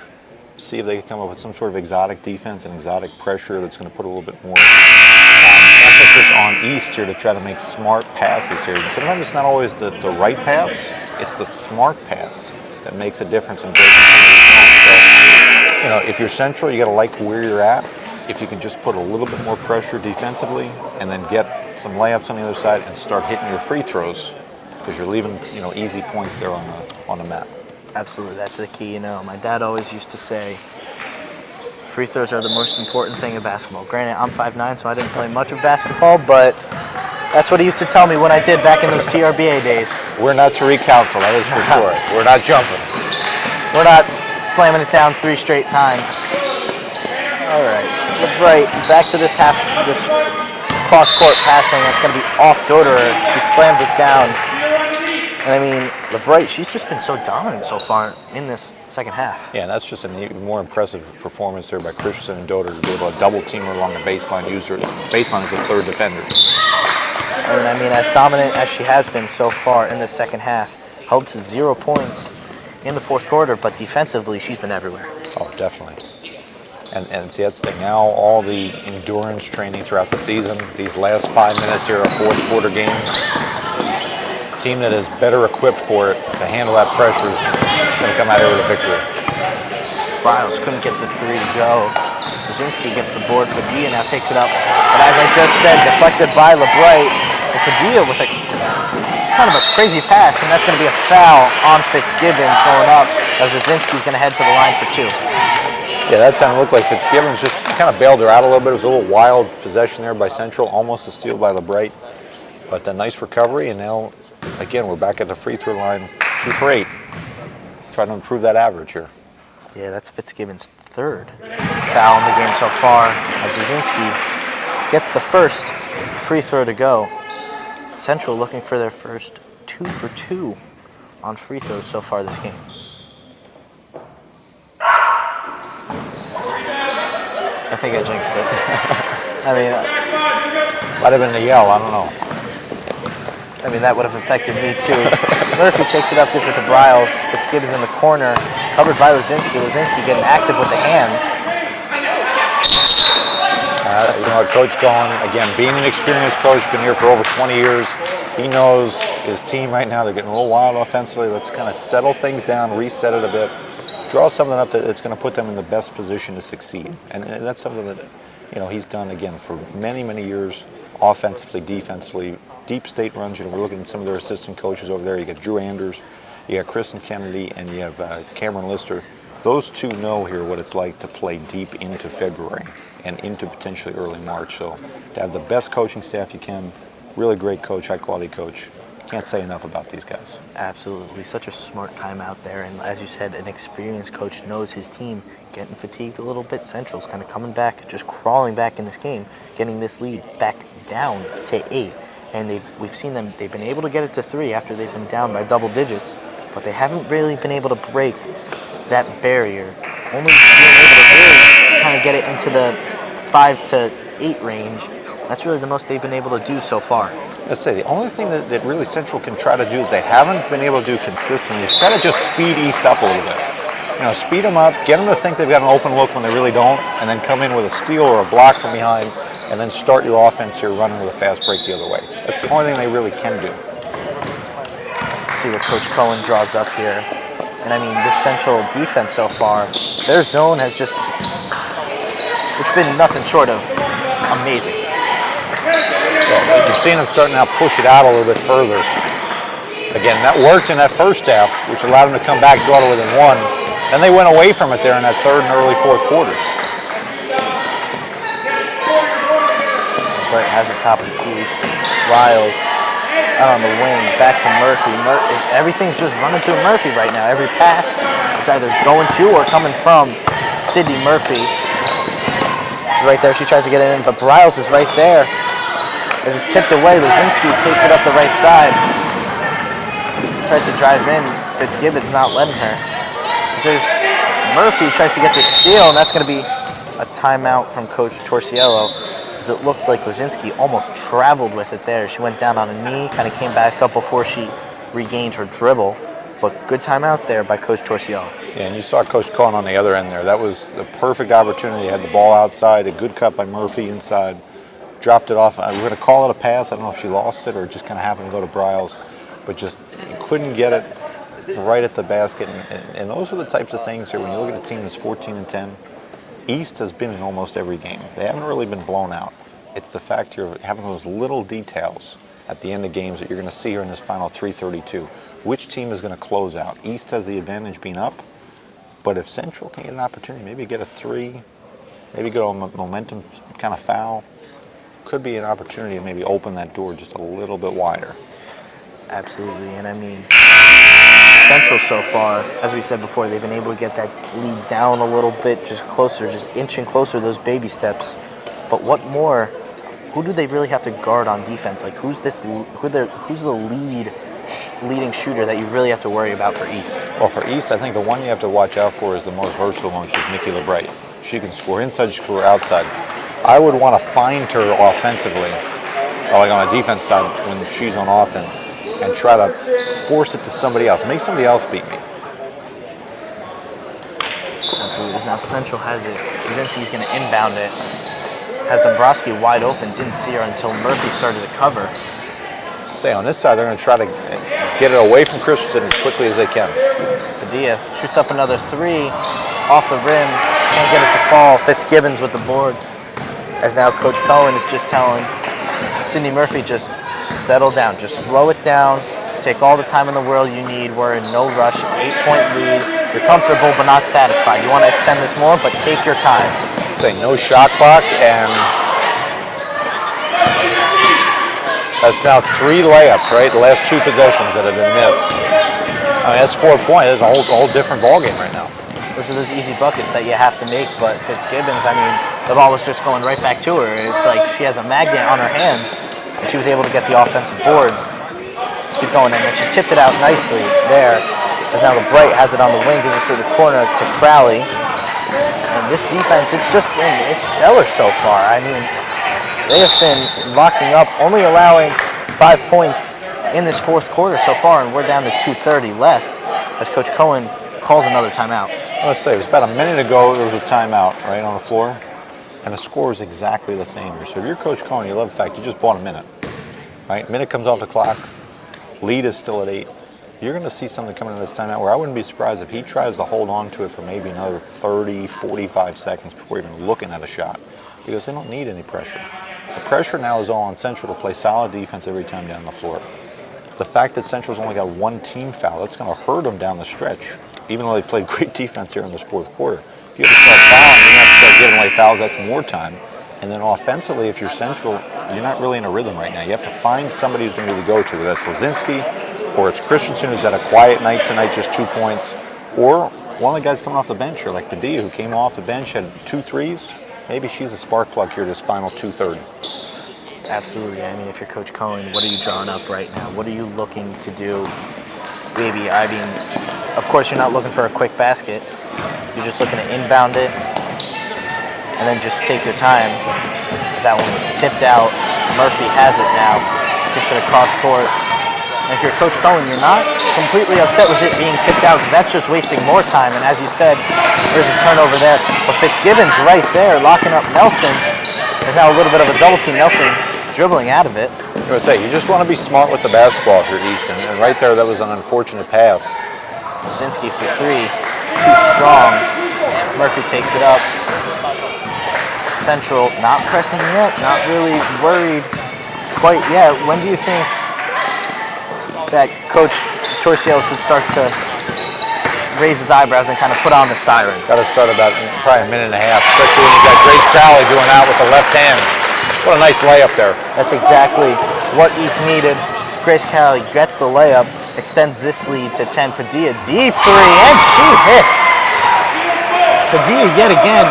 See if they can come up with some sort of exotic defense and exotic pressure that's going to put a little bit more emphasis on East here to try to make smart passes here. And sometimes it's not always the right pass, it's the smart pass that makes a difference in breaking some of these runs. So, you know, if you're Central, you got to like where you're at. If you can just put a little bit more pressure defensively and then get some layups on the other side and start hitting your free throws, because you're leaving, you know, easy points there on the map. Absolutely, that's the key. You know, my dad always used to say, free throws are the most important thing in basketball. Granted, I'm 5'9", so I didn't play much of basketball, but that's what he used to tell me when I did back in those TRBA days. We're not Tariq Council, that is for sure. We're not jumping. We're not slamming it down 3 straight times. All right, LeBright, back to this cross-court passing. That's going to be off Doderer. She slammed it down. And I mean, LeBright, she's just been so dominant so far in this second half. Yeah, and that's just an even more impressive performance there by Christensen and Doderer to be able to double team her along the baseline, use her baseline as a third defender. And I mean, as dominant as she has been so far in the second half, held to 0 points in the fourth quarter, but defensively, she's been everywhere. Oh, definitely. And see, that's the thing. Now all the endurance training throughout the season, these last 5 minutes here, a fourth quarter game, team that is better equipped for it to handle that pressure is going to come out here with a victory. Riles couldn't get the 3 to go. Brzezinski gets the board. Padilla now takes it up. But as I just said, deflected by LeBright. And Padilla with a kind of a crazy pass, and that's going to be a foul on Fitzgibbons going up, as Brzezinski's going to head to the line for 2. Yeah, that time it looked like Fitzgibbons just kind of bailed her out a little bit. It was a little wild possession there by Central, almost a steal by LeBright. But a nice recovery, and now, again, we're back at the free throw line, 2 for 8. Trying to improve that average here. Yeah, that's Fitzgibbons' 3rd foul in the game so far, as Brzezinski gets the first free throw to go. Central looking for their first 2 for 2 on free throws so far this game. I think I jinxed it. I mean, might have been the yell, I don't know. I mean, that would have affected me too. Murphy takes it up, gives it to Briles. Fitzgibbons in the corner, covered by Lazinski. Lazinski getting active with the hands. You know, Coach Cohen, again, being an experienced coach, been here for over 20 years. He knows his team right now, they're getting a little wild offensively. Let's kind of settle things down, reset it a bit, draw something up that's going to put them in the best position to succeed. And that's something that, you know, he's done, again, for many, many years. offensively, defensively, deep state runs. We're looking at some of their assistant coaches over there. You got Drew Anders, you got Kristen Kennedy, and you have Cameron Lister. Those two know here what it's like to play deep into February and into potentially early March. So to have the best coaching staff you can, really great coach, high quality coach. Can't say enough about these guys. Absolutely. Such a smart time out there. And as you said, an experienced coach knows his team getting fatigued a little bit. Central's kind of coming back, just crawling back in this game, getting this lead back down to 8. And we've seen them, they've been able to get it to 3 after they've been down by double digits, but they haven't really been able to break that barrier. Only being able to really kind of get it into the 5 to 8 range. That's really the most they've been able to do so far. Let's say the only thing that really Central can try to do that they haven't been able to do consistently is try to just speed East up a little bit. You know, speed them up, get them to think they've got an open look when they really don't, and then come in with a steal or a block from behind, and then start your offense here running with a fast break the other way. That's the only thing they really can do. Let's see what Coach Cohen draws up here. And I mean, this Central defense so far, their zone has just, it's been nothing short of amazing. Yeah, you're seeing them starting to now push it out a little bit further. Again, that worked in that first half, which allowed them to come back, draw to within 1. Then they went away from it there in that third and early fourth quarters. Brett has the top of the key. Riles out on the wing, back to Murphy. Everything's just running through Murphy right now. Every pass, it's either going to or coming from Sydney Murphy. She's right there. She tries to get it in, but Riles is right there. As it's tipped away, Lazinski takes it up the right side. Tries to drive in. Fitzgibbon's not letting her. There's Murphy tries to get the steal, and that's going to be a timeout from Coach Torsiello. As it looked like Lazinski almost traveled with it there. She went down on a knee, kind of came back up before she regained her dribble. But good timeout there by Coach Torsiello. Yeah, and you saw Coach Cohen on the other end there. That was the perfect opportunity. He had the ball outside, a good cut by Murphy inside. Dropped it off. We're going to call it a pass. I don't know if she lost it or it just kind of happened to go to Briles, but just couldn't get it right at the basket. And those are the types of things here. When you look at a team that's 14-10, East has been in almost every game. They haven't really been blown out. It's the fact you're having those little details at the end of games that you're going to see here in this final 3:32. Which team is going to close out? East has the advantage being up, but if Central can get an opportunity, maybe get a 3, maybe get a momentum kind of foul, could be an opportunity to maybe open that door just a little bit wider. Absolutely, and I mean, Central so far, as we said before, they've been able to get that lead down a little bit, just closer, just inching closer, those baby steps. But what more? Who do they really have to guard on defense? Like, who's the leading shooter that you really have to worry about for East? Well, for East, I think the one you have to watch out for is the most versatile one, which is Nikki LeBright. She can score inside, she can score outside. I would want to find her offensively, or like on a defense side when she's on offense, and try to force it to somebody else. Make somebody else beat me. Absolutely. Now Central has it. Brzezinski's going to inbound it. Has Dombrowski wide open. Didn't see her until Murphy started to cover. Say on this side, they're going to try to get it away from Christensen as quickly as they can. Padilla shoots up another 3 off the rim. Can't get it to fall. Fitzgibbons with the board. As now Coach Cohen is just telling Sydney Murphy, just settle down. Just slow it down. Take all the time in the world you need. We're in no rush. 8-point lead. You're comfortable but not satisfied. You want to extend this more, but take your time. Say no shot clock, and that's now 3 layups, right? The last 2 possessions that have been missed. I mean, that's 4 points. It's a whole different ballgame right now. Those are those easy buckets that you have to make, but Fitzgibbons, I mean, the ball was just going right back to her. It's like she has a magnet on her hands, and she was able to get the offensive boards. Keep going, and then she tipped it out nicely there, as now the Bright has it on the wing, gives it to the corner to Crowley. And this defense, it's stellar so far. I mean, they have been locking up, only allowing 5 points in this fourth quarter so far, and we're down to 2:30 left as Coach Cohen calls another timeout. Let's say it was about a minute ago there was a timeout right on the floor, and the score is exactly the same here. So if you're Coach Cohen, you love the fact you just bought a minute, right? Minute comes off the clock, lead is still at 8. You're going to see something coming in this timeout where I wouldn't be surprised if he tries to hold on to it for maybe another 30, 45 seconds before even looking at a shot, because they don't need any pressure. The pressure now is all on Central to play solid defense every time down the floor. The fact that Central's only got one team foul, that's going to hurt them down the stretch, even though they played great defense here in this fourth quarter. If you have to start fouling, you're going to have to start giving away fouls, that's more time. And then offensively, if you're Central, you're not really in a rhythm right now. You have to find somebody who's going to be the go-to, whether that's Lazinski, or it's Christensen, who's had a quiet night tonight, just 2 points, or one of the guys coming off the bench here, like Padilla, who came off the bench, had 2 threes. Maybe she's a spark plug here this final 2/3. Absolutely. I mean, if you're Coach Cohen, what are you drawing up right now? What are you looking to do? Maybe, I mean, of course you're not looking for a quick basket. You're just looking to inbound it and then just take your time. As that one was tipped out. Murphy has it now. Gets it across court. And if you're Coach Cohen, you're not completely upset with it being tipped out because that's just wasting more time. And as you said, there's a turnover there. But Fitzgibbon's right there locking up Nelson. There's now a little bit of a double team. Nelson dribbling out of it. I was say, you just want to be smart with the basketball if you're Easton. And right there, that was an unfortunate pass. Lazinski for 3. Too strong. Murphy takes it up. Central not pressing yet. Not really worried quite yet. When do you think that Coach Torciello should start to raise his eyebrows and kind of put on the siren? Got to start about probably a minute and a half, especially when you got Grace Crowley doing out with the left hand. What a nice layup there. That's exactly what East needed. Grace Crowley gets the layup, extends this lead to 10. Padilla, deep 3, and she hits. Padilla yet again,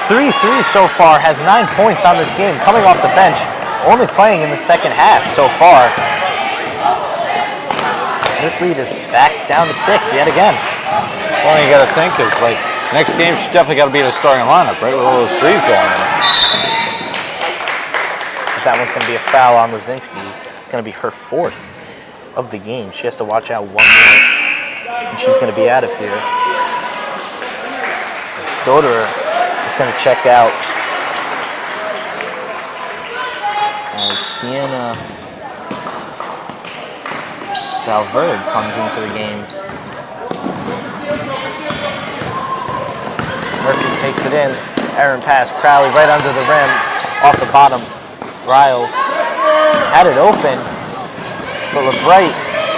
3 threes so far, has 9 points on this game, coming off the bench, only playing in the second half so far. This lead is back down to 6 yet again. Well, you got to think is like next game she's definitely got to be in a starting lineup, right? With all those threes going in. That one's going to be a foul on Lazinski. It's going to be her 4th of the game. She has to watch out one more, and she's going to be out of here. Doderer is going to check out. And Sienna Valverde comes into the game. Murphy takes it in. Errant pass. Crowley right under the rim. Off the bottom. Riles had it open, but LeBright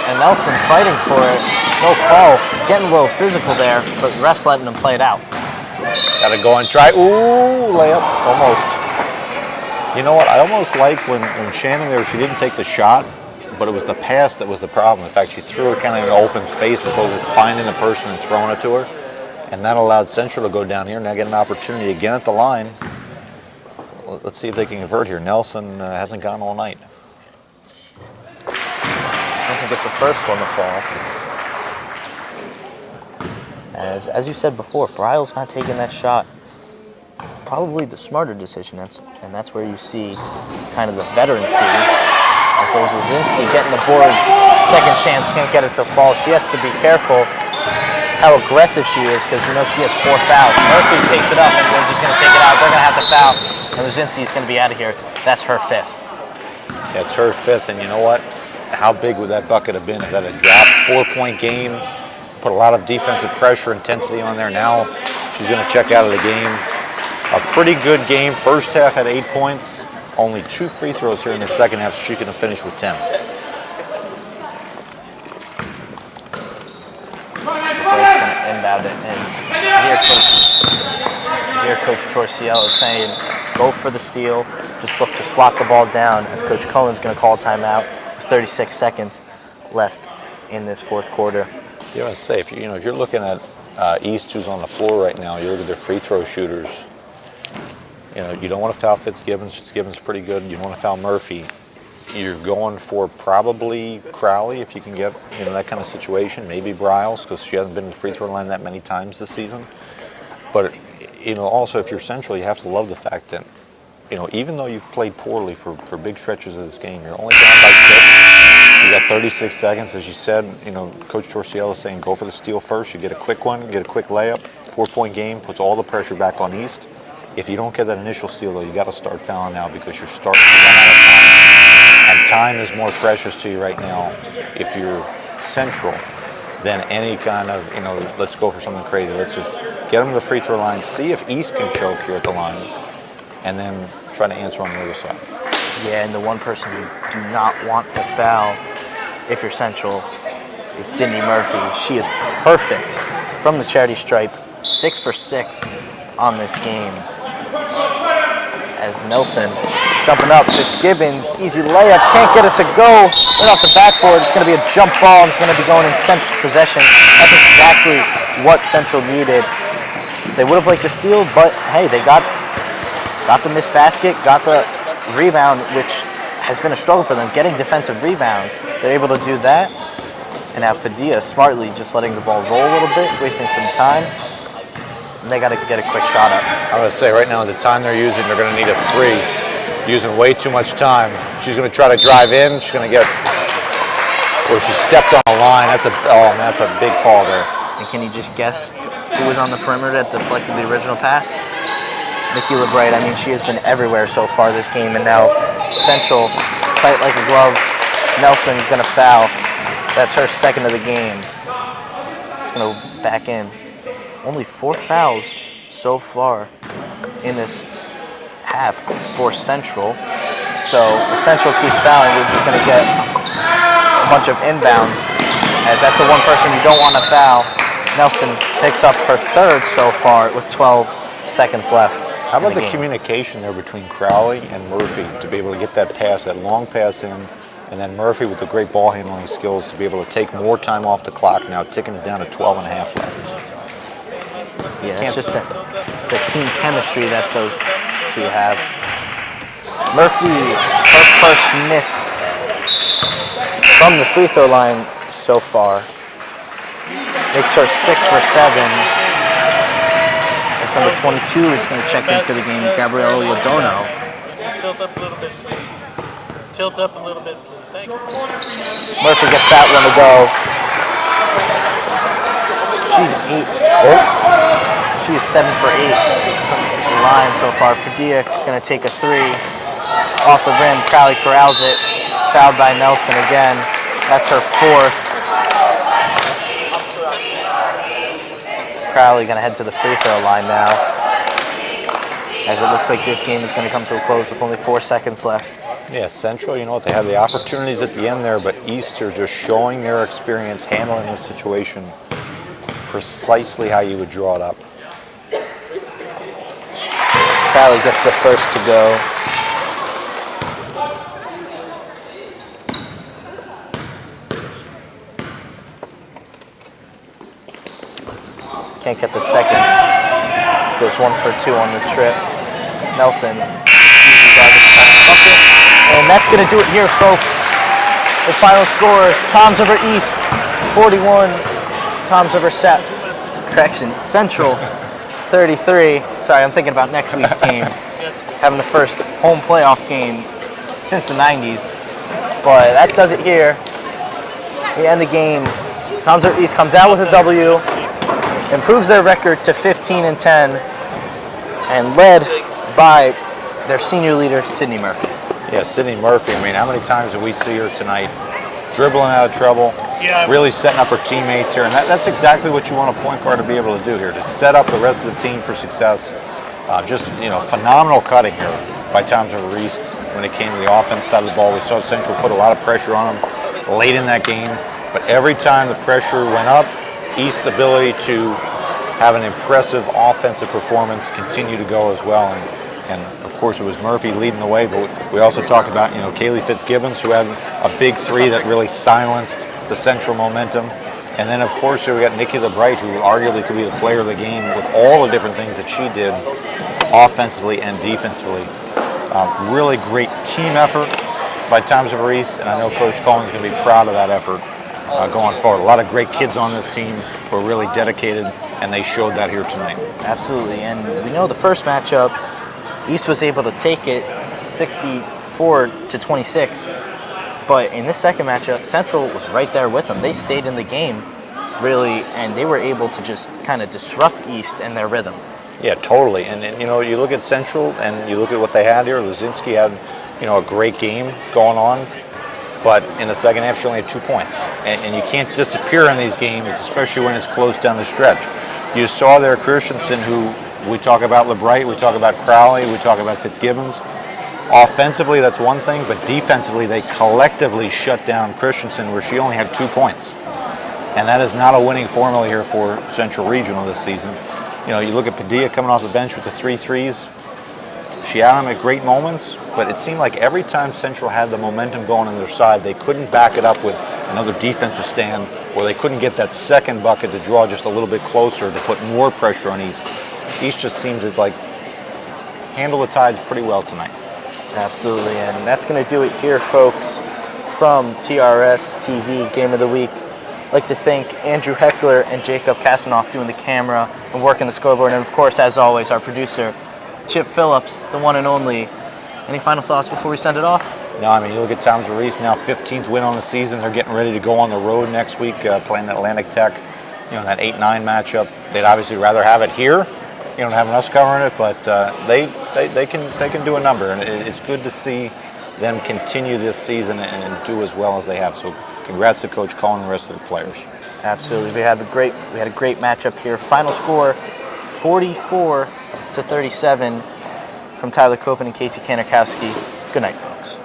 and Nelson fighting for it. No call. Getting a little physical there, but ref's letting them play it out. Got to go and try. Ooh, layup. Almost. You know what? I almost like when Shannon there, she didn't take the shot, but it was the pass that was the problem. In fact, she threw it kind of in an open space as opposed to finding the person and throwing it to her. And that allowed Central to go down here and now get an opportunity again at the line. Let's see if they can convert here. Nelson hasn't gone all night. Nelson gets the first one to fall. As you said before, Bryle's not taking that shot. Probably the smarter decision. And that's where you see kind of the veterancy. As there's Lazinski getting the board. Second chance, can't get it to fall. She has to be careful how aggressive she is because you know she has 4 fouls. Murphy takes it up and they're just going to take it out. They're going to have to foul. And Lazinski's going to be out of here. That's her 5th. Yeah, it's her 5th, and you know what? How big would that bucket have been if that had dropped? 4-point game, put a lot of defensive pressure, intensity on there. Now she's going to check out of the game. A pretty good game. First half had 8 points. Only 2 free throws here in the second half, so she can finish with 10. Blake's going to inbound it, and here Coach Torciello is saying, go for the steal, just look to swat the ball down, as Coach Cohen's going to call a timeout with 36 seconds left in this fourth quarter. You want to say, if you're looking at East, who's on the floor right now, you look at their free throw shooters. You don't want to foul Fitzgibbons. Fitzgibbons pretty good. You don't want to foul Murphy. You're going for probably Crowley if you can get that kind of situation. Maybe Bryles because she hasn't been to the free throw line that many times this season. But also if you're Central, you have to love the fact that even though you've played poorly for big stretches of this game, you're only down by 6. You got 36 seconds, as you said. Coach Torciello is saying go for the steal first. You get a quick one, get a quick layup. 4-point game puts all the pressure back on East. If you don't get that initial steal, though, you got to start fouling now because you're starting to run out of time. And time is more precious to you right now if you're Central than any kind of, let's go for something crazy. Let's just get them to the free throw line, see if East can choke here at the line, and then try to answer on the other side. Yeah, and the one person you do not want to foul if you're Central is Sydney Murphy. She is perfect from the charity stripe, 6 for 6 on this game. As Nelson jumping up, Fitzgibbons, easy layup, can't get it to go. Right off the backboard, it's going to be a jump ball, and it's going to be going in Central's possession. That's exactly what Central needed. They would have liked to steal, but hey, they got the missed basket, got the rebound, which has been a struggle for them, getting defensive rebounds. They're able to do that. And now Padilla smartly just letting the ball roll a little bit, wasting some time. And they got to get a quick shot up. I would say right now, the time they're using, they're going to need a 3. Using way too much time. She's going to try to drive in. She's going to get where she stepped on a line. That's a big call there. And can you just guess who was on the perimeter that deflected the original pass? Nikki LeBright. I mean, she has been everywhere so far this game, and now Central, tight like a glove. Nelson going to foul. That's her second of the game. It's going to go back in. Only 4 fouls so far in this half for Central. So if Central keeps fouling, we're just going to get a bunch of inbounds, as that's the one person you don't want to foul. Nelson picks up her third so far with 12 seconds left. How about the communication there between Crowley and Murphy to be able to get that pass, that long pass in, and then Murphy with the great ball handling skills to be able to take more time off the clock, now ticking it down to 12 and a half left. Yeah, it's just it's a team chemistry that those two have. Murphy, her first miss from the free throw line so far. Makes her 6 for 7. As number 22 is going to check into the game, Gabrielle Lodono. Just tilt up a little bit, please. Tilt up a little bit, please. Thank you. Murphy gets that one to go. She's 8. She is 7 for 8 from the line so far. Padilla going to take a 3 off the rim. Crowley corrals it. Fouled by Nelson again. That's her 4th. Crowley going to head to the free throw line now, as it looks like this game is going to come to a close with only 4 seconds left. Yeah, Central, you know what, they have the opportunities at the end there, but East are just showing their experience handling this situation precisely how you would draw it up. Crowley gets the first to go. Can't get the second. Goes 1 for 2 on the trip. Nelson. And that's going to do it here, folks. The final score, Toms over East, 41. Toms over Central, 33. Sorry, I'm thinking about next week's game. Having the first home playoff game since the 90s. But that does it here. We end the game. Toms over East comes out with a W. Improves their record to 15-10, and led by their senior leader, Sydney Murphy. Yeah, Sydney Murphy, I mean, how many times did we see her tonight dribbling out of trouble, really setting up her teammates here, and that's exactly what you want a point guard to be able to do here, to set up the rest of the team for success. Just, you know, phenomenal cutting here by Toms over East when it came to the offense side of the ball. We saw Central put a lot of pressure on them late in that game, but every time the pressure went up, East's ability to have an impressive offensive performance continue to go as well. And of course, it was Murphy leading the way, but we also talked about, you know, Kaylee Fitzgibbons, who had a big 3 that really silenced the Central momentum. And then, of course, we got Nikki LeBright, who arguably could be the player of the game with all the different things that she did offensively and defensively. Really great team effort by Toms over East, and I know Coach Cullen's going to be proud of that effort going forward. A lot of great kids on this team who are really dedicated, and they showed that here tonight. Absolutely, and we know the first matchup, East was able to take it 64-26, but in this second matchup, Central was right there with them. They stayed in the game, really, and they were able to just kind of disrupt East and their rhythm. Yeah, totally. And you know, you look at Central and you look at what they had here. Lazinski had, you know, a great game going on, but in the second half, she only had 2 points. And you can't disappear in these games, especially when it's close down the stretch. You saw there Christensen, who we talk about LeBright, we talk about Crowley, we talk about Fitzgibbons. Offensively, that's one thing, but defensively, they collectively shut down Christensen, where she only had 2 points. And that is not a winning formula here for Central Regional this season. You know, you look at Padilla coming off the bench with the 3 threes. She had them at great moments, but it seemed like every time Central had the momentum going on their side, they couldn't back it up with another defensive stand, or they couldn't get that second bucket to draw just a little bit closer to put more pressure on East. East just seemed to like handle the Tides pretty well tonight. Absolutely, and that's going to do it here, folks, from TRSTV Game of the Week. I'd like to thank Andrew Heckler and Jacob Kasanoff doing the camera and working the scoreboard, and of course, as always, our producer, Chip Phillips, the one and only. Any final thoughts before we send it off? No, I mean, you look at Tom's Reese, now 15th win on the season. They're getting ready to go on the road next week, playing Atlantic Tech. You know, that 8-9 matchup. They'd obviously rather have it here. You know, having us covering it, but they can do a number, and it's good to see them continue this season and do as well as they have. So, congrats to Coach Cohen and the rest of the players. Absolutely, we had a great matchup here. Final score, 44-37, from Tyler Copen and Casey Kanikowski. Good night, folks.